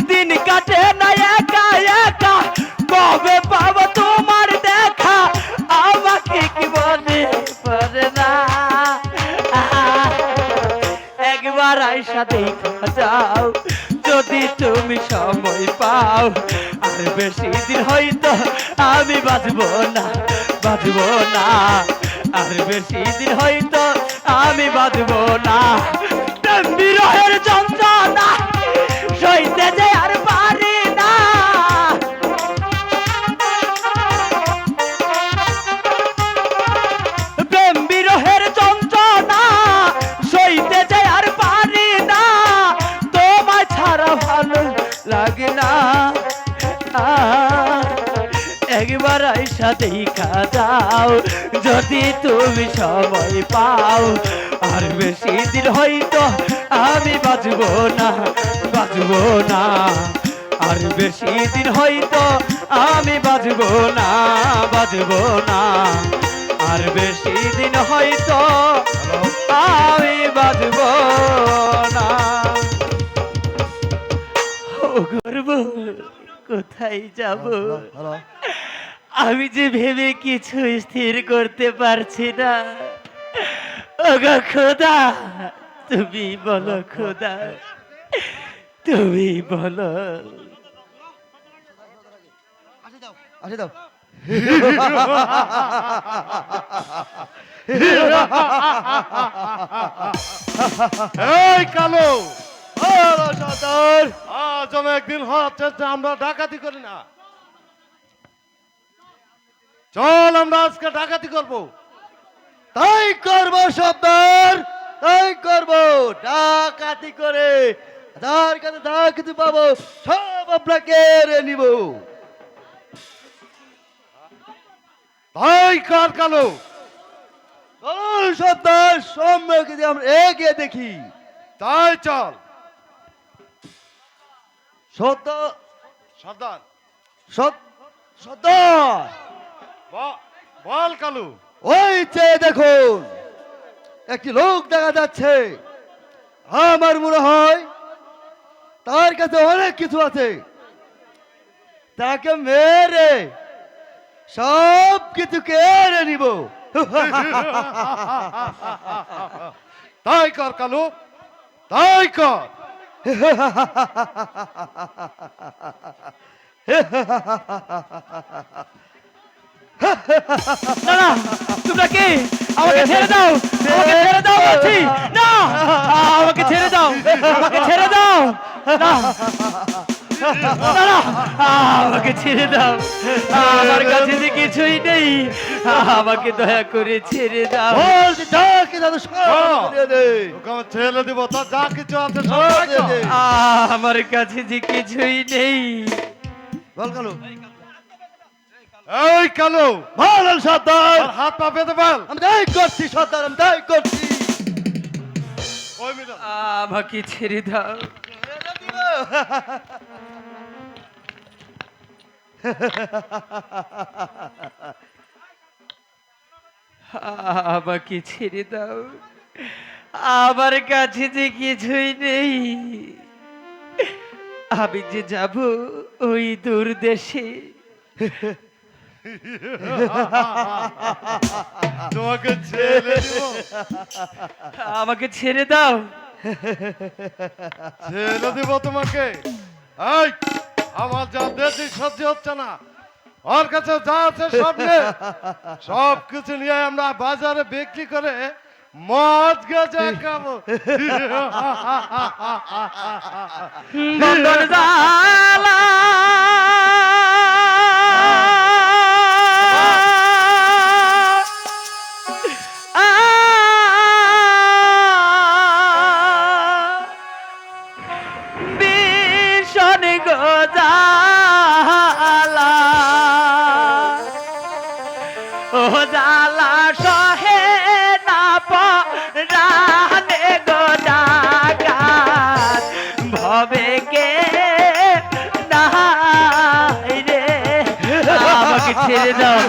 Speaker 1: দিন কাটে না একা একা, কবে পাবো তোমার দেখা, আমাকে কি মনে পড়ে না। একবার আইসা দেখা যাও যদি তুমি সময় পাও, আর বেশি দিন হয়তো আমি বাঁচবো না, বাঁচবো না, আর বেশি দিন হয়তো আমি বাঁচবো না। বিরহের যন্ত্রণা সইতে যে আর পারি না, প্রেম বিরহের যন্ত্রণা সইতে যে আর পারি না, তোমায় ছাড়া ভালো লাগে না। একবার আইসা দেখা যাও যদি তুমি সময় পাও, আর বেশি দিন হয়তো আমি বাঁচবো না, বাঁচবো না, আর বেশি দিন হয়তো আমি বাঁচবো না, বাঁচবো না, আর বেশি দিন হয়তো আমি বাঁচবো না। ও গর্ব কোথায় যাব, আমি যে ভেবে কিছু স্থির করতে পারছি না। ওগো খোদা তুমি বলো, খোদা তুমি বলো।
Speaker 2: আসে দাও।
Speaker 6: এই কালো,
Speaker 2: সর্দার,
Speaker 6: আজ অনেকদিন হচ্ছে যে আমরা ডাকাতি করি না। চল আমরা আজকে ডাকাতি করব।
Speaker 2: তাই করবো সর্দার, তাই করবো। ডাকাতি করে যার কাছে যা কিছু পাবো সব আপনাকে নিব।
Speaker 6: তাই কার কালো,
Speaker 2: সর্দার সম্মুখে দিয়ে আমরা এগিয়ে দেখি।
Speaker 6: তাই চল।
Speaker 2: সর্দার,
Speaker 6: সর্দার
Speaker 2: সর্দার
Speaker 6: বল কালু।
Speaker 2: ওই চেয়ে দেখুন একটি লোক দেখা যাচ্ছে। আমার মনে হয় তার কাছে অনেক কিছু আছে। তাকে মেরে সব কিছু কেড়ে নিব।
Speaker 6: তাই কর কালু, তাই কর।
Speaker 1: না না, তোমরা কি আমাকে ছেড়ে দাও, আমাকে ছেড়ে দাও বলছি না, আমাকে ছেড়ে দাও, আমাকে ছেড়ে দাও, না না না, আমাকে ছেড়ে দাও, আমার কাছে যে কিছুই নেই, আমাকে দয়া করে ছেড়ে দাও।
Speaker 2: বলছি যা কি দাদু সব দিয়ে দে।
Speaker 6: তোকে আমি ছেলে দিব, তোর যা কিছু আছে সব
Speaker 2: সব
Speaker 6: তাই
Speaker 2: দিয়ে
Speaker 6: কর।
Speaker 2: দে।
Speaker 1: আমার কাছে যে কিছুই নেই।
Speaker 2: বল কালু।
Speaker 6: এই কালু,
Speaker 2: বল সর্দার।
Speaker 6: তোর হাত পা পেতে বল।
Speaker 2: আমি তাই করছি সর্দার, আমি তাই করছি।
Speaker 6: ওই মিডল।
Speaker 1: আমাকে ছেড়ে দাও, আমাকে ছেড়ে দাও, আমার কাছে যে কিছুই নেই, আমি যে যাব ওই দূর দেশে।
Speaker 6: তোমাকে ছেড়ে দিব,
Speaker 1: আমাকে ছেড়ে দাও।
Speaker 6: ছেড়ে দিব তোমাকে। এই, আমার যা দেশি সহ্য হচ্ছে না, ওর কাছে যা আছে সব নে। সব কিছু নিয়ে আমরা বাজারে বিক্রি করে মদ গেছে খাবো।
Speaker 1: বন্ধন জালা ভীষণ গোজালা, ও জালা সহে না পরানে গো ডাকাত ভবে কে নাই রে। আমাকে ছেড়ে দাও।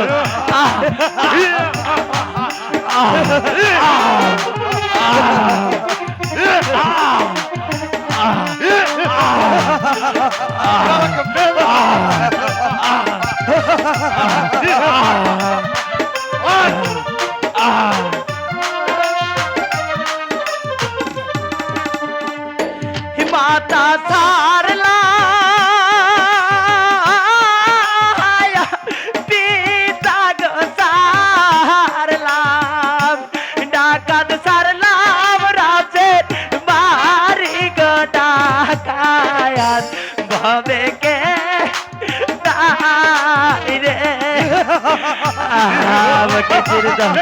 Speaker 1: মাতা সারলা পিতা গো সারলাম, ডাকাত সারলাম রাজের বাড়ি গো ডাকাত ভবে কে নাই রে। আমাকে ছেড়ে দাও।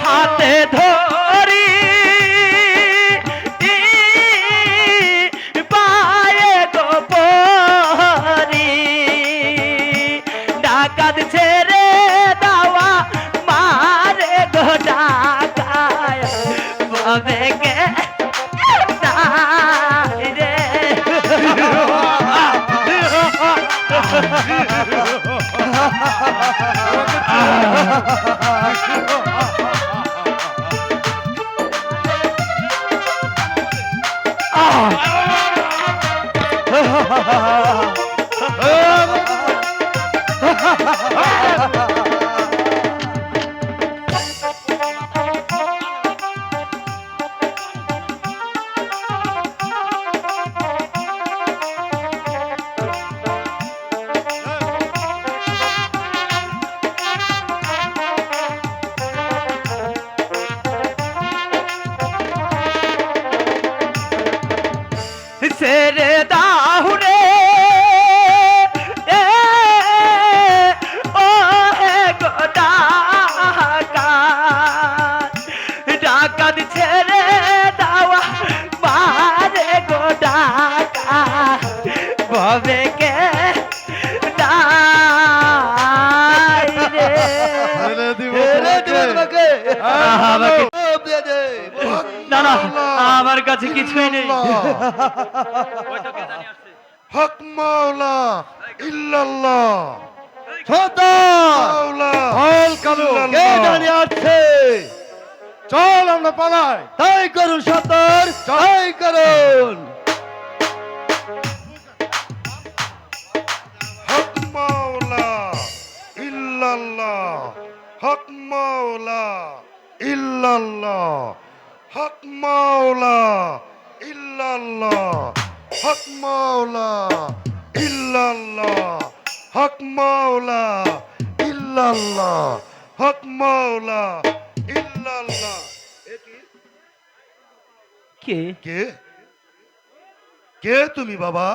Speaker 1: হাতে ধরি পায়ে গোপরি, ডাকাত ছেড়ে দেওয়া মারে গো ডাকায় ভবে কে নাই রে। ছেড়ে দাও রে ও হে গো ডাকাত, ডাকাত ছেড়ে দাওয়া মারে গো ডাকাত ভবে কে নাই রে।
Speaker 6: ছেড়ে দিব তোমাকে।
Speaker 1: আমাকে না না, আমার কাছে কিছুই নেই।
Speaker 6: হক মাওলা ইল্লাল্লাহ, মাওলা হল কালু কে জানি আছে। চল আমরা পালাই। তাই করুন সতর, তাই করুন। হক মাওলা ইল্লাল্লাহ, হক মাওলা ইল্লাল্লাহ, হক মাওলা ইল্লাল্লাহ, হক মাওলা ইল্লাল্লাহ, হক মাওলা ইল্লাল্লাহ, হক মাওলা ইল্লাল্লাহ।
Speaker 1: কে
Speaker 6: কে কে তুমি বাবা?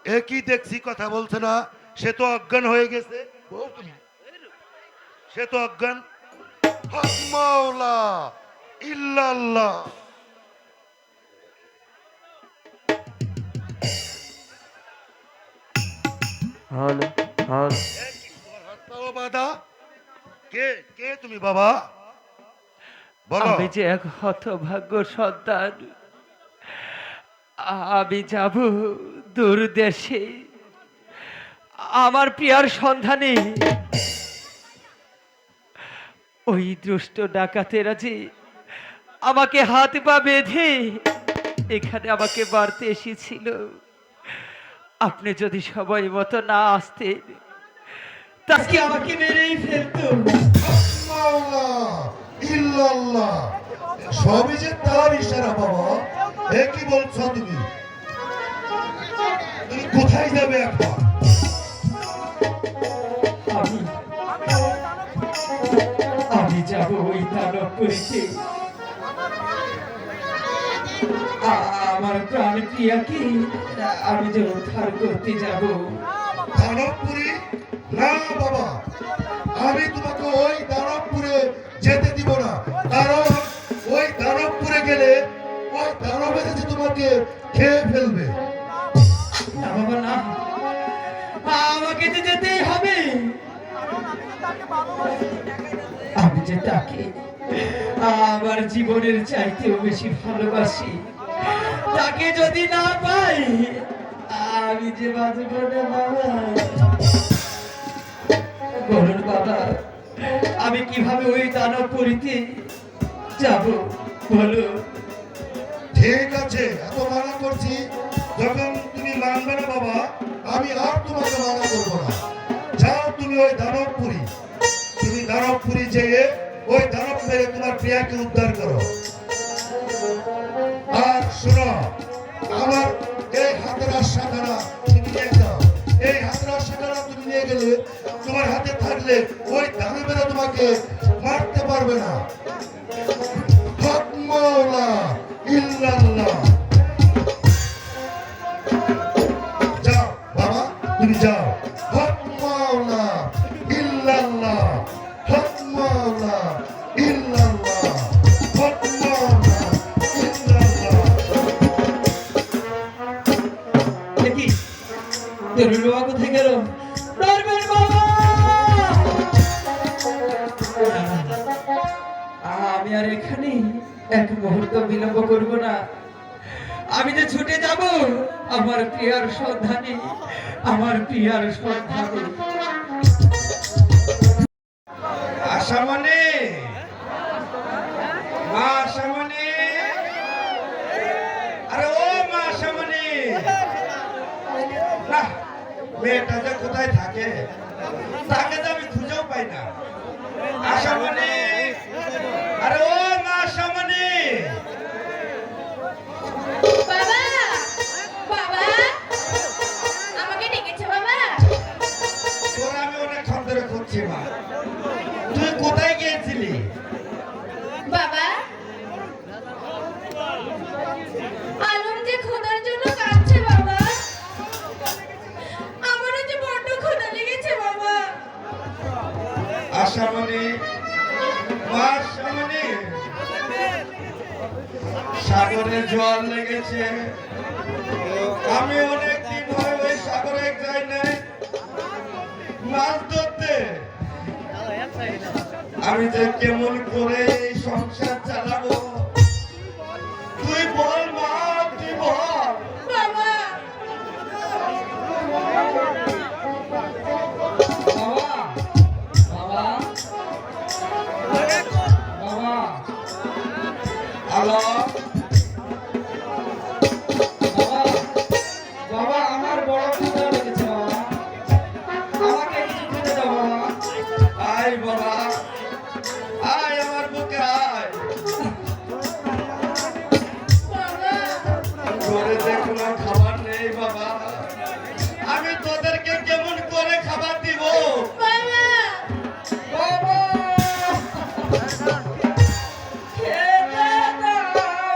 Speaker 6: এ কি দেখছি কথা বলছে না? সে তো অজ্ঞান হয়ে গেছে। সে তো অজ্ঞান। হক মাওলা ইল্লাল্লাহ।
Speaker 1: হল হল
Speaker 6: বাধা? কে কে তুমি বাবা? বলো।
Speaker 1: আমি যে এক হতভাগ্য সন্তান, আমি যাব দূর দেশে আমার প্রিয়ার সন্ধানে। ওই দুষ্ট ডাকাতেরা যে আমাকে হাত পা বেঁধে এখানে আমাকে মারতে এসেছিল, আপনি যদি সময় মতো না আসতেন তাকে আমাকে মেরেই ফেলতো।
Speaker 7: আল্লাহ, ইল্লাল্লাহ। সবই যে তার ইশারা বাবা। এ কি বলছো তুমি? তুমি কোথায় যাবে এখন?
Speaker 1: আমি যাব ওই দানবপুরীতে আমার প্রাণ প্রিয়াকে আমি যে উদ্ধার করতে যাব।
Speaker 7: দানবপুরী? না বাবা, আমি তোমাকে ওই দানবপুরে যেতে দিব না। কারণ ওই দানবপুরে গেলে ওই দানবের যে তোমাকে খেয়ে ফেলবে।
Speaker 1: না বাবা না, আমাকে যে যেতেই হবে। আমি যে তাকে আমার জীবনের চাইতেও বেশি ভালোবাসি, তাকে যদি না পাই আমি যে বাঁচব না বাবা। বলুন বাবা, আমি কিভাবে ওই দানবপুরীতে যাব বলুন।
Speaker 7: ঠিক আছে, এত মানা করছি যখন তুমি মানবে না বাবা, আমি আর তোমাকে মানা করবো না। যাও তুমি ওই দানবপুরী, তুমি দানবপুরী যেয়ে ওই দানব মেরে তোমার প্রিয়াকে উদ্ধার করো। আর শোনো, আমার এই হাতের আশাখানা তুমি নিয়ে যাও। এই হাতের আশাখানা তুমি নিয়ে গেলে তোমার হাতে থাকলে ওই দানবেরা তোমাকে মারতে পারবে না। হক মাওলা ইল্লাল্লাহ। যাও বাবা, তুমি যাও। হক মাওলা ইল্লাল্লাহ, হক মাওলা ইল্লাল্লাহ, হক মাওলা ইল্লাল্লাহ।
Speaker 1: দেখি তরুণ বাবা কোথায় গেল? তরুণ বাবা! আমি আর এখানে এক মুহূর্ত বিলম্ব করব না। আমি যে ছুটে যাব আমার প্রিয়ার সন্ধানে, আমার প্রিয়ার সন্ধানে।
Speaker 6: আশামণি, মা আশামণি, আরে ও মা আশামণি, না মেয়েটা যে কোথায় থাকে তাকে তো আমি খুঁজেও পাই না। আশামণি, আরে ও মা আশামণি।
Speaker 3: বাবা, বাবা, আমাকে ডেকেছো বাবা?
Speaker 6: তোর আমি অনেকক্ষণ ধরে খুঁজছি মা, তুই কোথায় গিয়েছিলি?
Speaker 3: বাবা, আলম যে খোদার জন্য কাঁদছে বাবা। আমারও যে বড্ড ক্ষুধা লেগেছে বাবা।
Speaker 6: আশামণি, মা আশামণি, সাগরে জল লেগেছে। আমি অনেকদিন হয়ে ওই সাগরে যাই নাই মাছ ধরতে। আমি যে কেমন করে এই সংসার চালাবো তুই বল মা, তুই বল।
Speaker 3: বাবা,
Speaker 6: হ্যালো,
Speaker 1: বাবা আমার বড় ক্ষুধা লেগেছে বাবা, আমাকে কিছু খেতে দাও বাবা।
Speaker 6: আয় বাবা, আয় আমার বুকে আয়।
Speaker 3: বাবা,
Speaker 6: ঘরে যে কোনো খাবার নেই বাবা, আমি তোদেরকে কেমন করে খাবার দিব?
Speaker 3: বাবা,
Speaker 1: বাবা খেতে দাও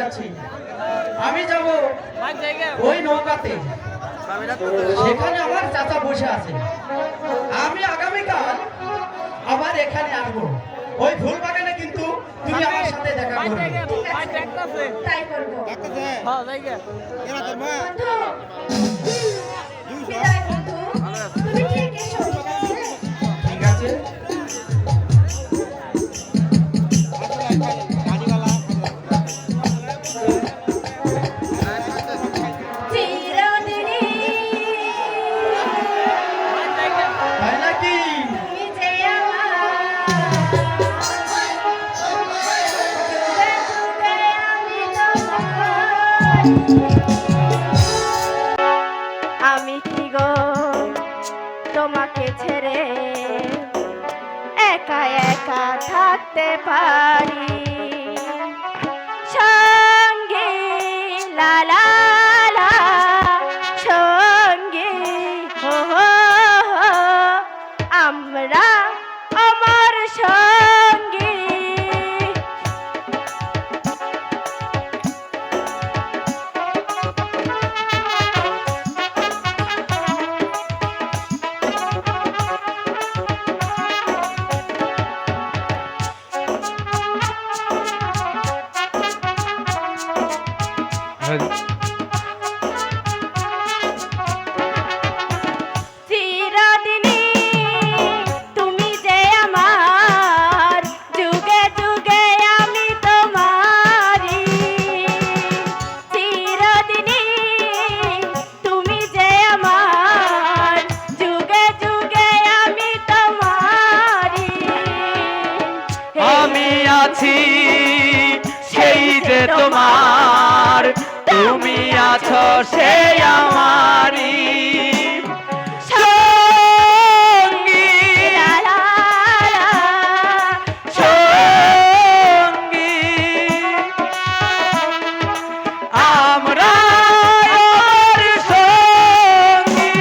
Speaker 2: আছি, আমি যাব ওই নৌকাতে, সেখানে আমার চাচা বসে আছে। আমি আগামীকাল আবার এখানে আসবো, ওই ফুল বাগানে কিন্তু তুমি আমার সাথে দেখা করবে।
Speaker 8: তাই করবো। বন্ধু, বিদায় বন্ধু। তুমি ঠিক এসো, ঠিক আছে?
Speaker 2: ঠিক আছে।
Speaker 8: চিরদিনই
Speaker 2: তাই নাকি?
Speaker 8: তুমি যে আমার, যুগে যুগে আমি তোমার। আমি কি গো তোমাকে ছেড়ে একা একা থাকতে পারি? সঙ্গে লা লা লা, সঙ্গে হো হো হো, আমরা আমার সঙ্গে। চিরদিনই তুমি যে আমার, যুগে যুগে আমি তোমারি। চিরদিনই তুমি যে আমার, যুগে যুগে আমি তোমারি।
Speaker 1: আমি আছি সেই যে তোমার, তুমি আছো সেই আমারই সঙ্গী,
Speaker 8: লা লা লা,
Speaker 1: সঙ্গী। আমরা আমার সঙ্গী।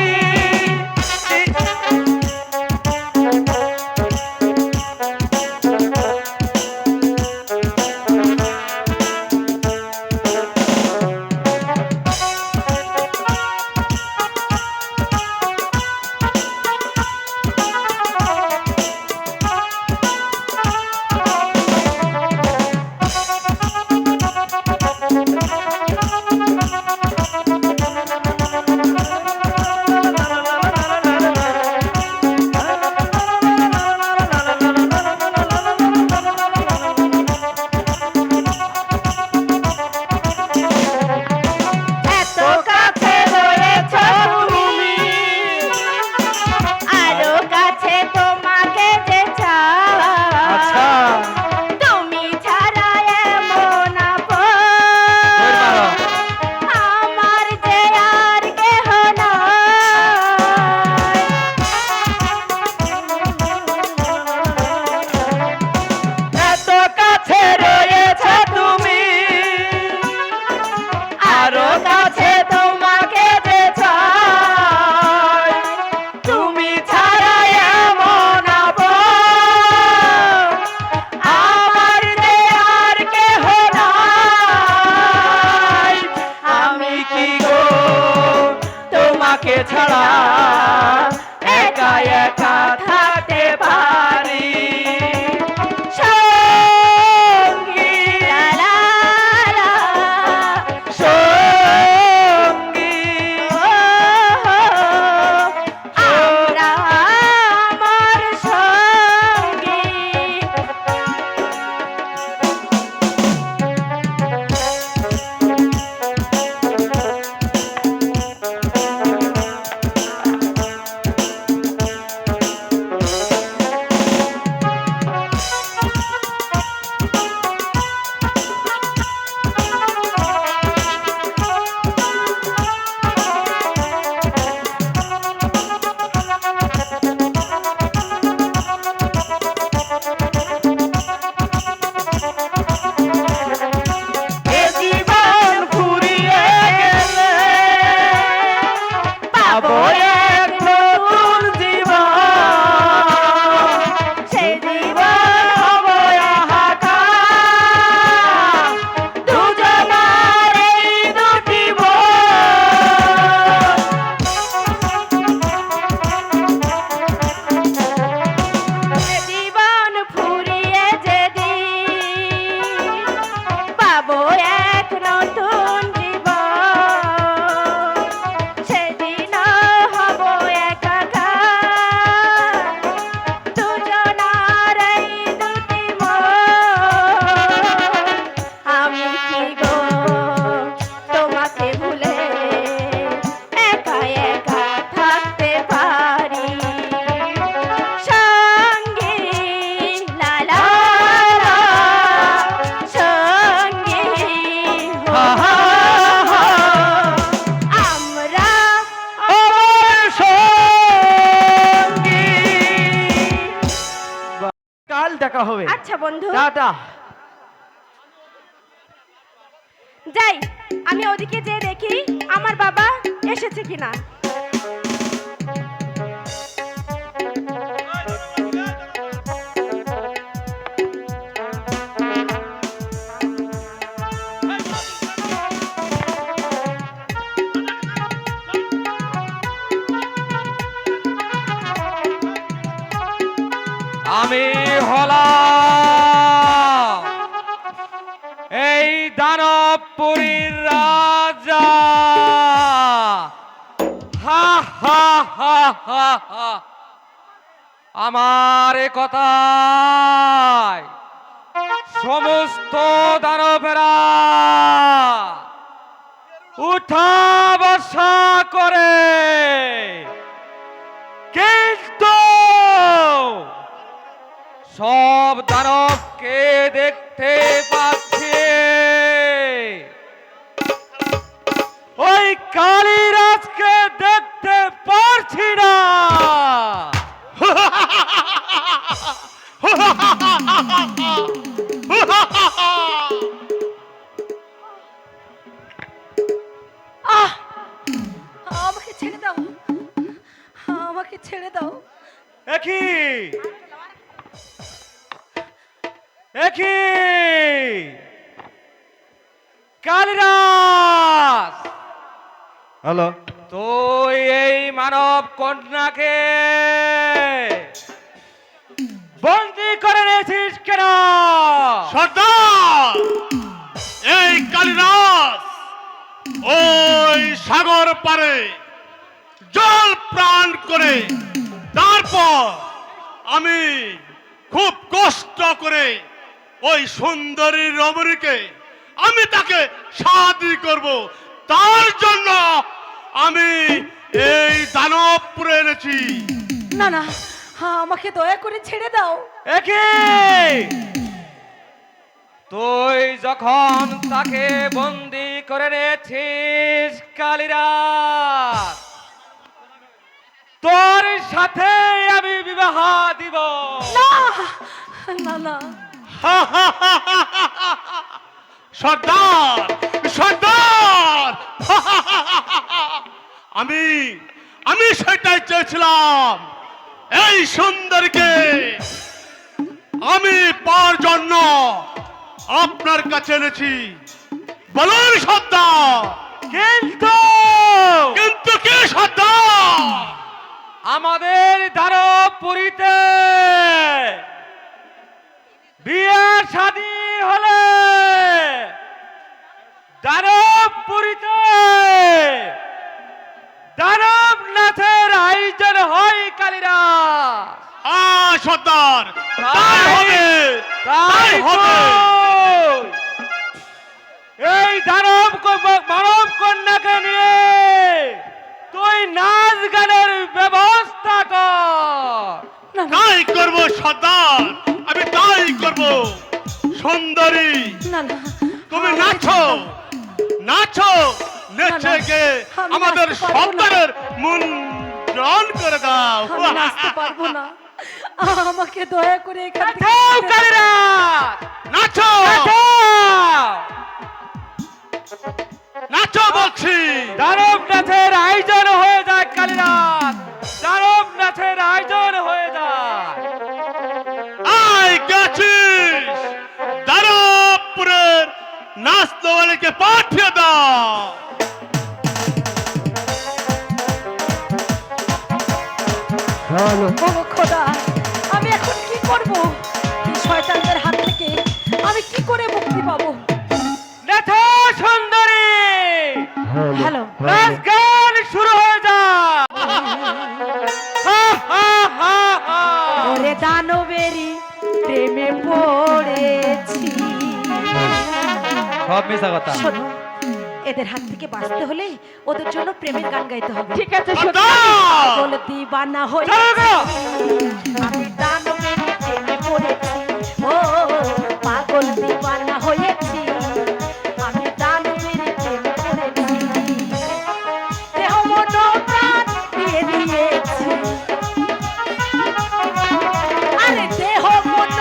Speaker 2: দেখা হবে।
Speaker 8: আচ্ছা বন্ধু,
Speaker 2: টাটা।
Speaker 8: যাই আমি ওদিকে যেয়ে দেখি আমার বাবা এসেছে কিনা।
Speaker 1: আমি হলাম এই দানবপুরীর রাজা। হা হা হা হা হা। আমার এ কথায় সমস্ত দানবেরা উঠা বসা করে, কিন্তু সব দানবকে দেখতে পাচ্ছি, ওই কালীরাজকে দেখতে পারছি না।
Speaker 3: আহ আমাকে ছেড়ে দাও, আমাকে ছেড়ে দাও।
Speaker 1: একই একই কালীরাজ,
Speaker 6: হ্যালো,
Speaker 1: তুই এই মানব কন্যাকে বন্দি করে নিয়েছিস কেন?
Speaker 4: সর্দার, এই কালিরাজ ওই সাগর পারে জল প্রাণ করে, তারপর আমি খুব কষ্ট করে ওই সুন্দরী রমণীকে আমি তাকে শাদী করব, তার জন্য আমি এই দানবপুরে এনেছি।
Speaker 3: না না, আমাকে দয়া করে ছেড়ে দাও।
Speaker 1: একই তুই যখন তাকে বন্দি করে নিয়েছিস কালীরাজ, তোর সাথে আমি বিবাহ দিব।
Speaker 3: না না না,
Speaker 4: সর্দার, সর্দার, আমি আমি সেটাই চেয়েছিলাম। এই সুন্দরীকে আমি পাওয়ার জন্য আপনার কাছে এনেছি। বলুন সর্দার।
Speaker 1: কিন্তু
Speaker 4: কিন্তু কি সর্দার?
Speaker 1: আমাদের দানবপুরীতে বিয়ে শাদী হলে দানবপুরীতে দানব নাচের আয়োজন হয় কালীরাজ।
Speaker 4: সর্দার, তাই হবে,
Speaker 1: তাই
Speaker 4: হবে।
Speaker 1: এই দানব মানব কন্যাকে নিয়ে তুই নাচ গানের ব্যবস্থা কর।
Speaker 4: তাই করব সর্দার, আমি তাই করব। সুন্দরী,
Speaker 3: না না,
Speaker 4: তুমি নাচো, নাচো, নেচে গে
Speaker 3: আমি
Speaker 4: আমাদের
Speaker 3: নাচতে পারবো না।
Speaker 4: সন্তানের মুন্ডন করে দাও।
Speaker 3: আমি নাচতে পারবো না, আমাকে দয়া করে এখান থেকে
Speaker 1: নাচো
Speaker 3: ছেড়ে দাও।
Speaker 1: কালীরাজ,
Speaker 4: নাচো,
Speaker 1: নাচো।
Speaker 4: নাচো বলছি।
Speaker 1: দানব নাচের আয়োজন হয়ে যায় কালীরাজ, দানব নাচের আয়োজন হয়ে যায়।
Speaker 4: আই গেছিস, দানবপুরের নাচতওয়ালিকে পাঠিয়ে দাও।
Speaker 3: ও খোদা, আমি এখন কি করব? এই শয়তানদের হাত থেকে আমি কি করে মুক্তি পাবো?
Speaker 1: নাচো সুন্দরী,
Speaker 3: হ্যালো,
Speaker 1: নাচ গান শুরু হয়ে যায়। হা, হা, হা, হা।
Speaker 3: ওরে দানবেরি প্রেমে পড়েছি।
Speaker 1: সব মিশা কথা।
Speaker 3: শোনো, এদের হাত থেকে বাঁচতে হলে ওদের জন্য প্রেমের গান গাইতে হবে।
Speaker 1: ঠিক আছে
Speaker 4: সর্দার!
Speaker 3: পাগল দিবানা হয়ে
Speaker 1: চলো গো।
Speaker 3: আমি দানবের প্রেমে পড়েছি, ও পাগল দিবানা হয়েছি, আমি দানবের প্রেমে পড়েছি, দেহ মন প্রাণ দিয়ে দিয়েছি, আরে দেহ মন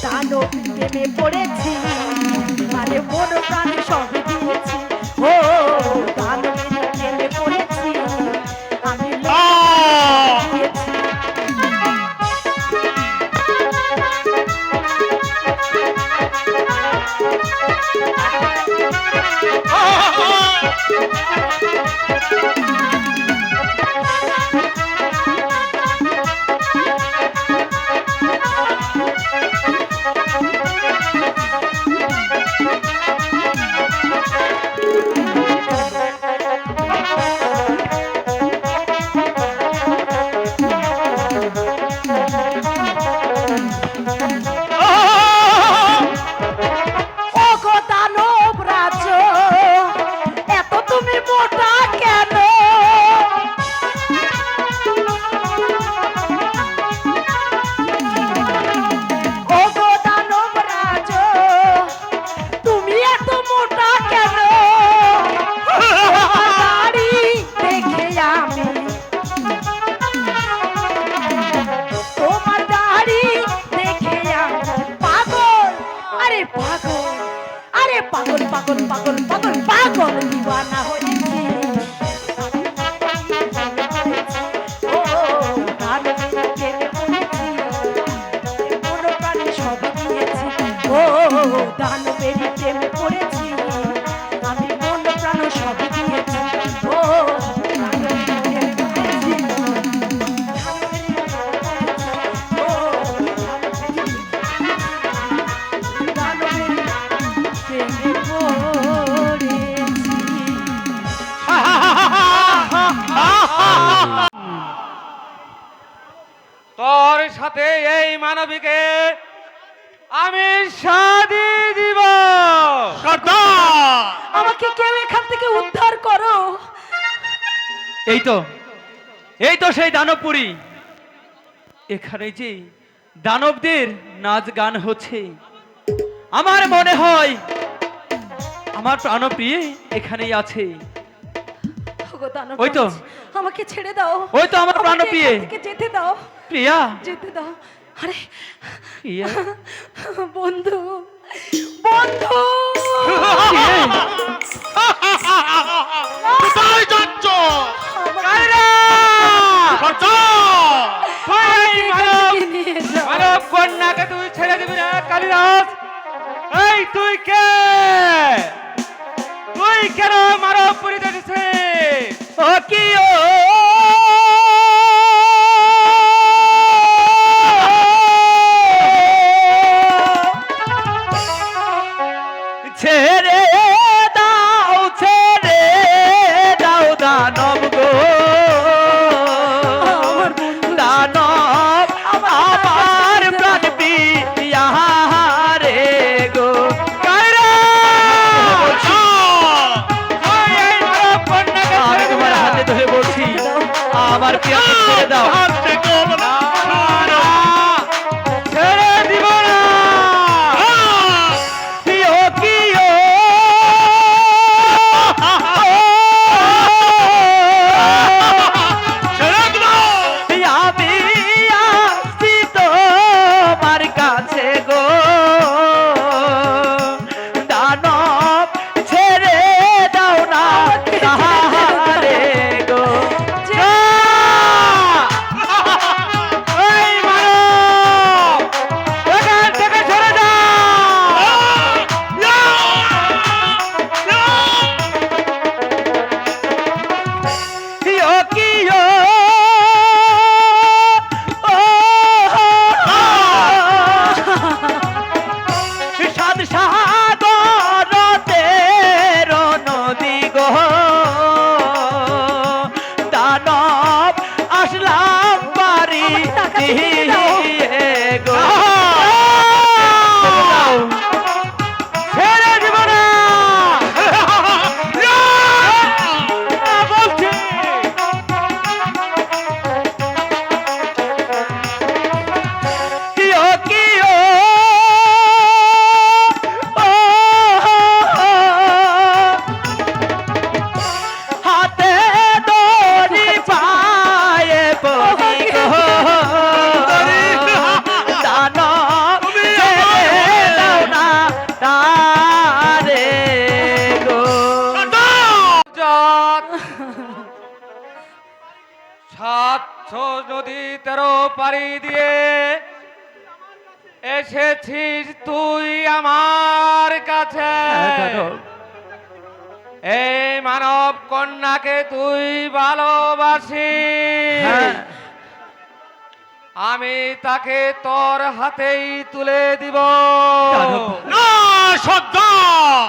Speaker 8: দানব প্রেমে পড়েছি মানে মন প্রাণ সব দিয়েছি ও দানবের প্রেমে পড়েছি আমি দিয়েছি ও গো দানব রাজ এত তুমি মোটা কেন ও গো দানব রাজ তুমি এত মোটা কেন দাড়ি দেখে আমি তোমার দাড়ি দেখে আমি পাগল আরে পাগল আরে পাগল পাগল পাগল পাগল পাগল দিওয়ানা হয়েছি ও দানবের প্রেমে পড়েছি মন প্রাণ সব দিয়েছি ও দানবের প্রেমে পড়েছি আমি মন প্রাণ সব দিয়েছি ও দানবের প্রেমে পড়েছি ও দানবের প্রেমে পড়েছি
Speaker 1: তোর সাথে এই মানবীকে আমি শাদি দিব।
Speaker 8: আমাকে কেউ এখান থেকে উদ্ধার করো
Speaker 2: এই তো সেই দানবপুরী এখানে যে দানবদের নাচ গান হচ্ছে আমার মনে হয় আমার প্রাণপ্রিয় এখানেই আছে
Speaker 8: ওগো দানব
Speaker 2: ওই তো।
Speaker 8: রাজ, আমাকে ছেড়ে দাও
Speaker 2: ওই তো আমার
Speaker 8: আমাকে
Speaker 2: প্রাণপ্রিয়ে।
Speaker 8: এখান থেকে যেতে দাও
Speaker 2: প্রিয়া
Speaker 8: যেতে দাও আরে
Speaker 2: প্রিয়া
Speaker 8: বন্ধু বন্ধু
Speaker 4: কোথায় যাচ্ছ?
Speaker 8: আমাকে নিয়ে যাও।
Speaker 1: মানব কন্যাকে তুই ছেড়ে দিবি না কালিদাস? এই তুই কে? তুই কেন মানব পুরীতে দিছিস?
Speaker 2: ও কি ও ছেড়ে দাও দানব গো দানব আমার প্রাণ প্রিয়া রে গো কায়রা
Speaker 1: তুই এই মানব কন্যাকে
Speaker 2: আমি
Speaker 1: ছেড়ে দিবি
Speaker 2: তোমার
Speaker 1: না?
Speaker 2: হাতে ধরে বলছি আমার প্রিয়াকে ছেড়ে দাও
Speaker 1: ছেড়ে দিব না।
Speaker 2: প্রিয় কি ও আমি আসছি তোমার কাছে গো দানব ছেড়ে দাও না তাহারে গো যা!
Speaker 1: এই মানব এখান থেকে সরে যা।
Speaker 2: প্রিয় কি ও সাদ সাগরতের নদী গো দানব আসলাম বাড়ি দিয়ে গো
Speaker 1: ছেড়ে দিব না। না বলছি।
Speaker 2: কিও কিও হাতে দড়ি পায়ে পড়ি গো
Speaker 1: পাড়ি দিয়ে এসেছিস তুই আমার কাছে। এই মানব কন্যাকে তুই ভালোবাসিস,
Speaker 2: হ্যাঁ।
Speaker 1: আমি তাকে তোর হাতেই তুলে দিব।
Speaker 4: না সর্দার,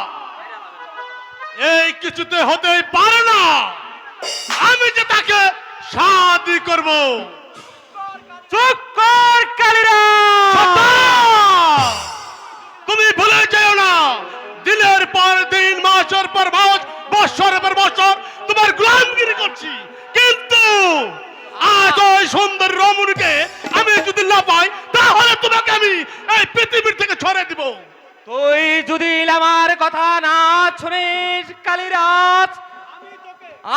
Speaker 4: এই কিছুতে হতেই পারে না। আমি যে তাকে শাদি করব।
Speaker 1: চুপ কর কালিরাজ!
Speaker 4: সর্দার, তুমি ভুলে যেও না, দিনের পর দিন, মাসের পর মাস, বছরের পর বছর তোমার গোলামগিরি করছি, কিন্তু আজ ওই সুন্দর রমণীকে আমি যদি না পাই, তাহলে তোমাকে আমি এই পৃথিবীর থেকে ছড়িয়ে দিব।
Speaker 1: তুই যদি আমার কথা না শুনিস কালিরাজ,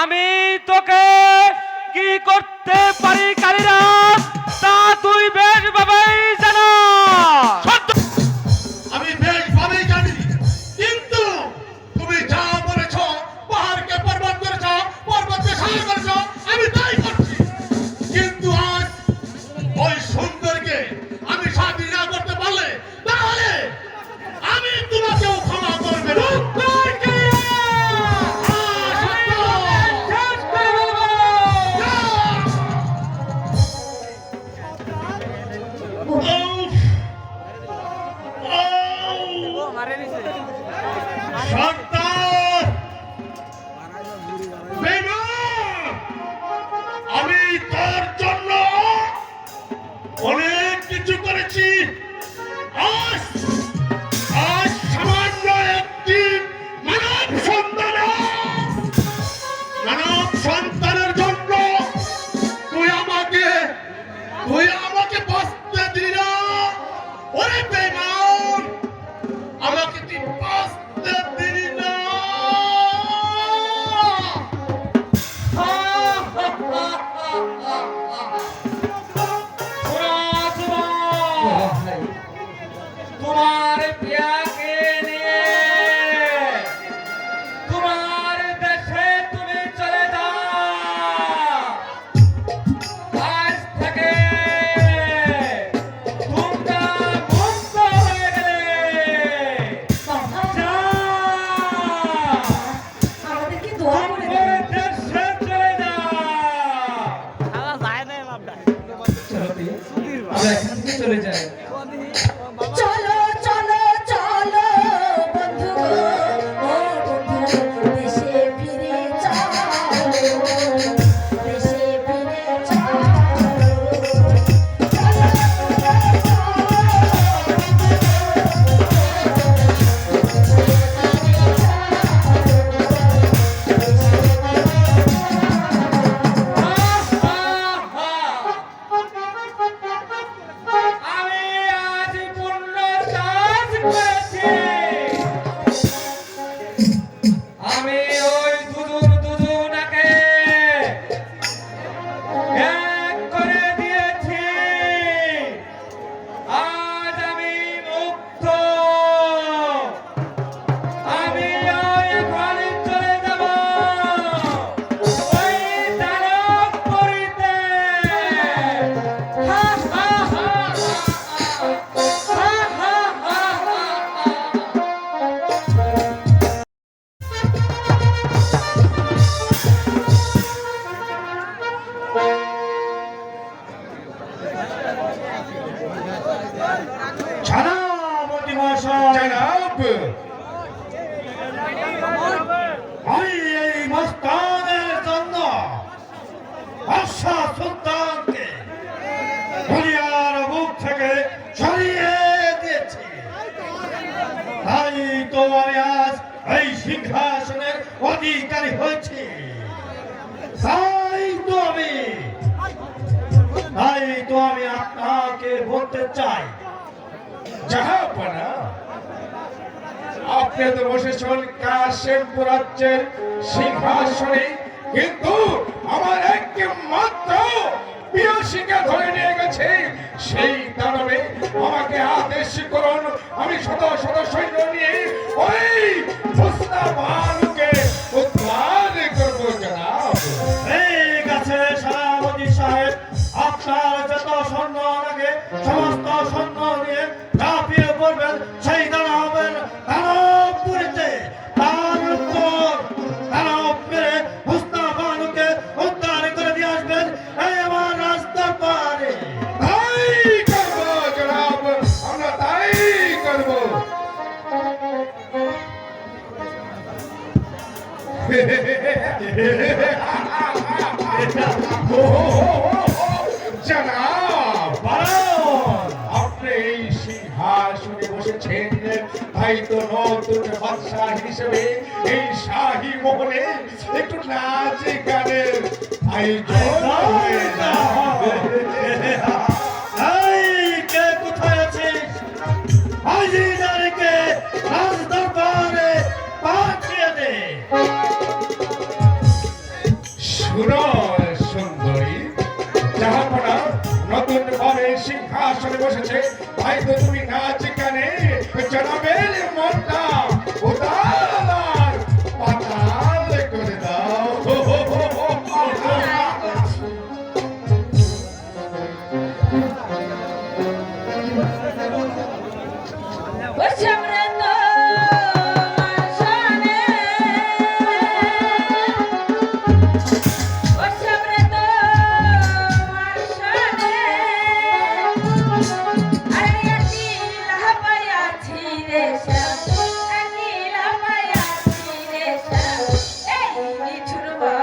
Speaker 1: আমি তোকে কি করতে পারি কালিরাজ, তা তুই বেশ ভাবেই জানাস।
Speaker 4: সর্দার,
Speaker 7: আমি বেশ ভাবেই জানি, কিন্তু তুমি যা বলেছ, পাহাড়কে পর্বত করেছ, পর্বতকে সাগর করেছ, আমি তাই করছি। কিন্তু আজ ওই সুন্দরকে আমি শাদি না করতে পারলে, তাহলে আমি তোমাকেও ক্ষমা করবে না। সর্দার, বেঈমান! আমি তোর জন্য অনেক কিছু করেছি। আজ আজ সামান্য একটি মানব সন্তানের জন্য তুই আমাকে বাঁচতে দিলি না। ওরে বেঈমান, আমাকে তুই বাঁচতে দিলি না।
Speaker 1: তোমার পিয়াকে নিয়ে তোমার দেশে তুমি চলে যাও। আজ থেকে তোমরা মুক্ত হয়ে গেলে। যাও,
Speaker 8: আমাদেরকে দোয়া করে
Speaker 1: তোমার দেশে চলে যাও।
Speaker 8: চলো চলো চলো বন্ধু গো, ও বন্ধু দেশে ফিরে চলো, দেশে ফিরে চলো।
Speaker 1: আমি আজ পূর্ণ কাজ করেছি। আমি ওই দুজনাকে এক করে দিয়েছি। আজ আমি মুক্ত। আমি এখন চলে যাব ওই দানব করিতে। হা হা হা
Speaker 7: জনাব মহাশয়, আমি এই মস্তানের জন্য বাদশাহ সুলতানকে দুনিয়ার মুখ থেকে সরিয়ে দিয়েছি। তাই তো আমি আজ এই সিংহাসনের অধিকারী হয়েছি। তাই তো আমি আপনাকে বলতে চাই, জাহাপনা, আপনি তো বসেছেন কাশিমপুর রাজ্যের সিংহাসনে, কিন্তু আমার একমাত্র প্রিয়সীকে ধরে নিয়ে গেছে সেই দানবে। আমাকে আদেশ করুন, আমি শত শত সৈন্য নিয়ে ওই মুস্তাফাকে উদ্ধার করব। জনাব, ঠিক আছে সেনাপতি সাহেব, আপনার যত
Speaker 2: সমস্ত সৈন্য নিয়ে ঝাঁপিয়ে পড়বেন সেই দানবের দানবপুরীতে। তারপর দানব মেরে মুস্তাফানুকে উদ্ধার করে দিয়ে আসবেন এই আমার রাস্তার পারে।
Speaker 7: তাই করবো জনাব, আমরা তাই করবো। জনাব, আপনি এই সিংহাসনে বসেছেন, তাই তো নতুন বাদশাহ হিসেবে এই শাহী মহলে একটু নাচ গানের আয়োজন হয়ে যাবে।
Speaker 2: এই কে কোথায় আছিস? হাজিদারকে রাজ দরবারে পাঠিয়ে দে।
Speaker 7: শুনো সুন্দরী, জাহাপনা নতুন ভাবে সিংহাসনে বসেছে, তাই তো তুমি নাচ গানে জনাবের মনটা উদার আর পাতাল করে দাও।
Speaker 3: বসে তো মানসনে বসে তো মানসনে আরে আকিলা পায়াছি রে আকিলা পায়াছি রে এই নিছুরবা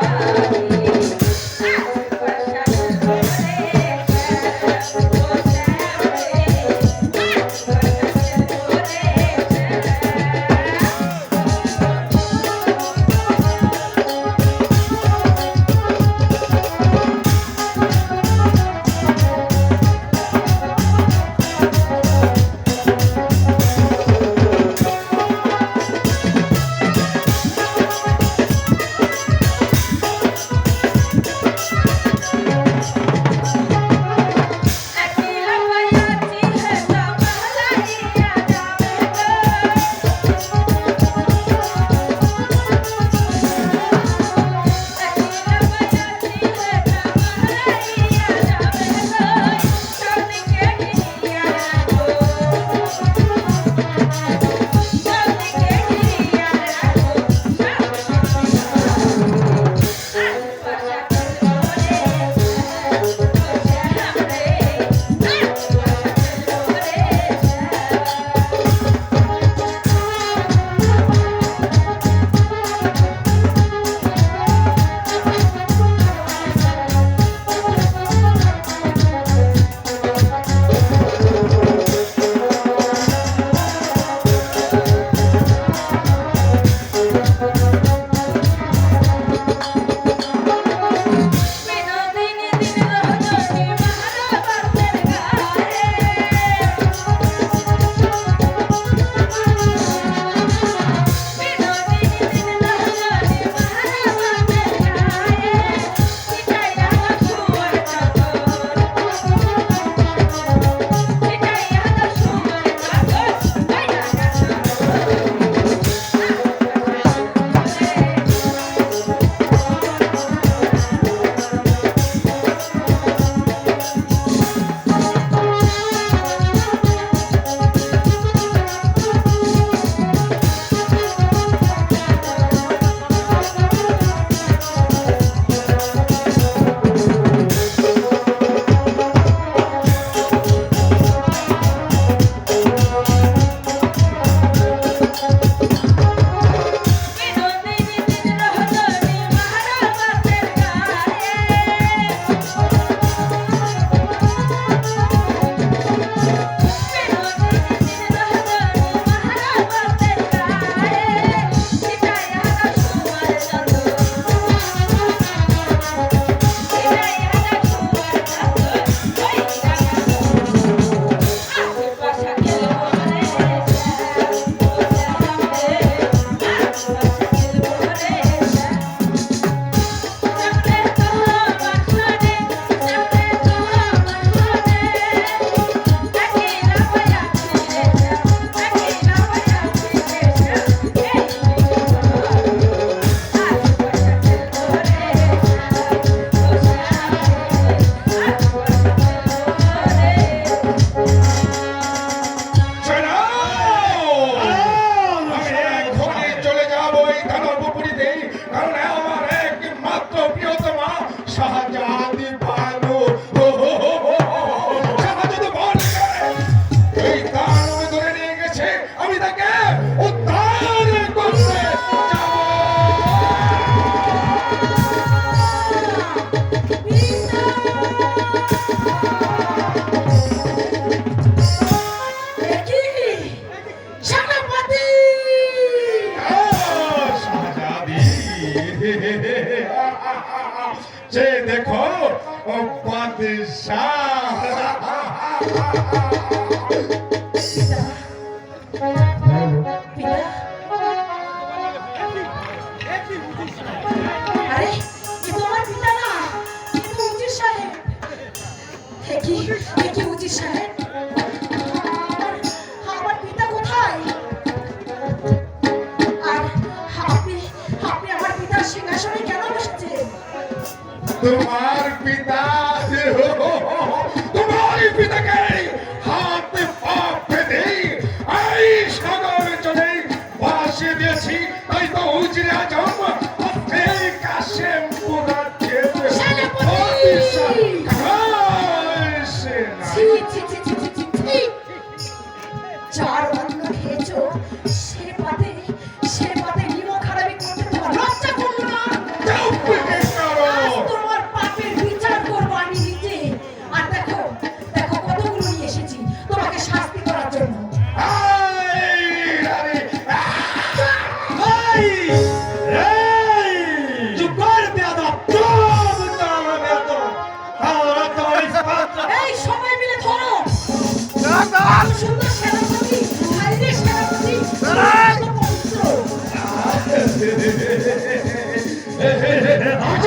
Speaker 5: আরে এ তো আমার পিতা না, এ তো উজির সাহেব। এ কি উজির সাহেব? আমার পিতা কোথায়? আর আপনি আপনি আমার পিতার সিংহাসনে কেন বসেছেন?
Speaker 7: তোমার পিতা তোমার পিতাকে হাতে পা বেঁধে এই সাগর চলে ভাসিয়ে দিয়েছি। তাই তো উজিরে আজম এই কাশেমপুর রাজ্যের অফিসার সেনা।
Speaker 5: ছি, ছি, ছি, ছি, ছি, ছি, ছি। যার অন্ন খেয়েছো সে পাতে নিমক হারামি করতে তোমার লজ্জা করলো না?
Speaker 7: চুপ করো।
Speaker 5: আজ তোমার পাপের বিচার করবো আমি নিজে। আর দেখো কতগুলো নিয়ে এসেছি তোমাকে শাস্তি করার জন্য। এই সবাই মিলে ধরো। এত সুন্দর সেনাপতি, হাইরে সেনাপতি, এত পবিত্র।
Speaker 7: আজ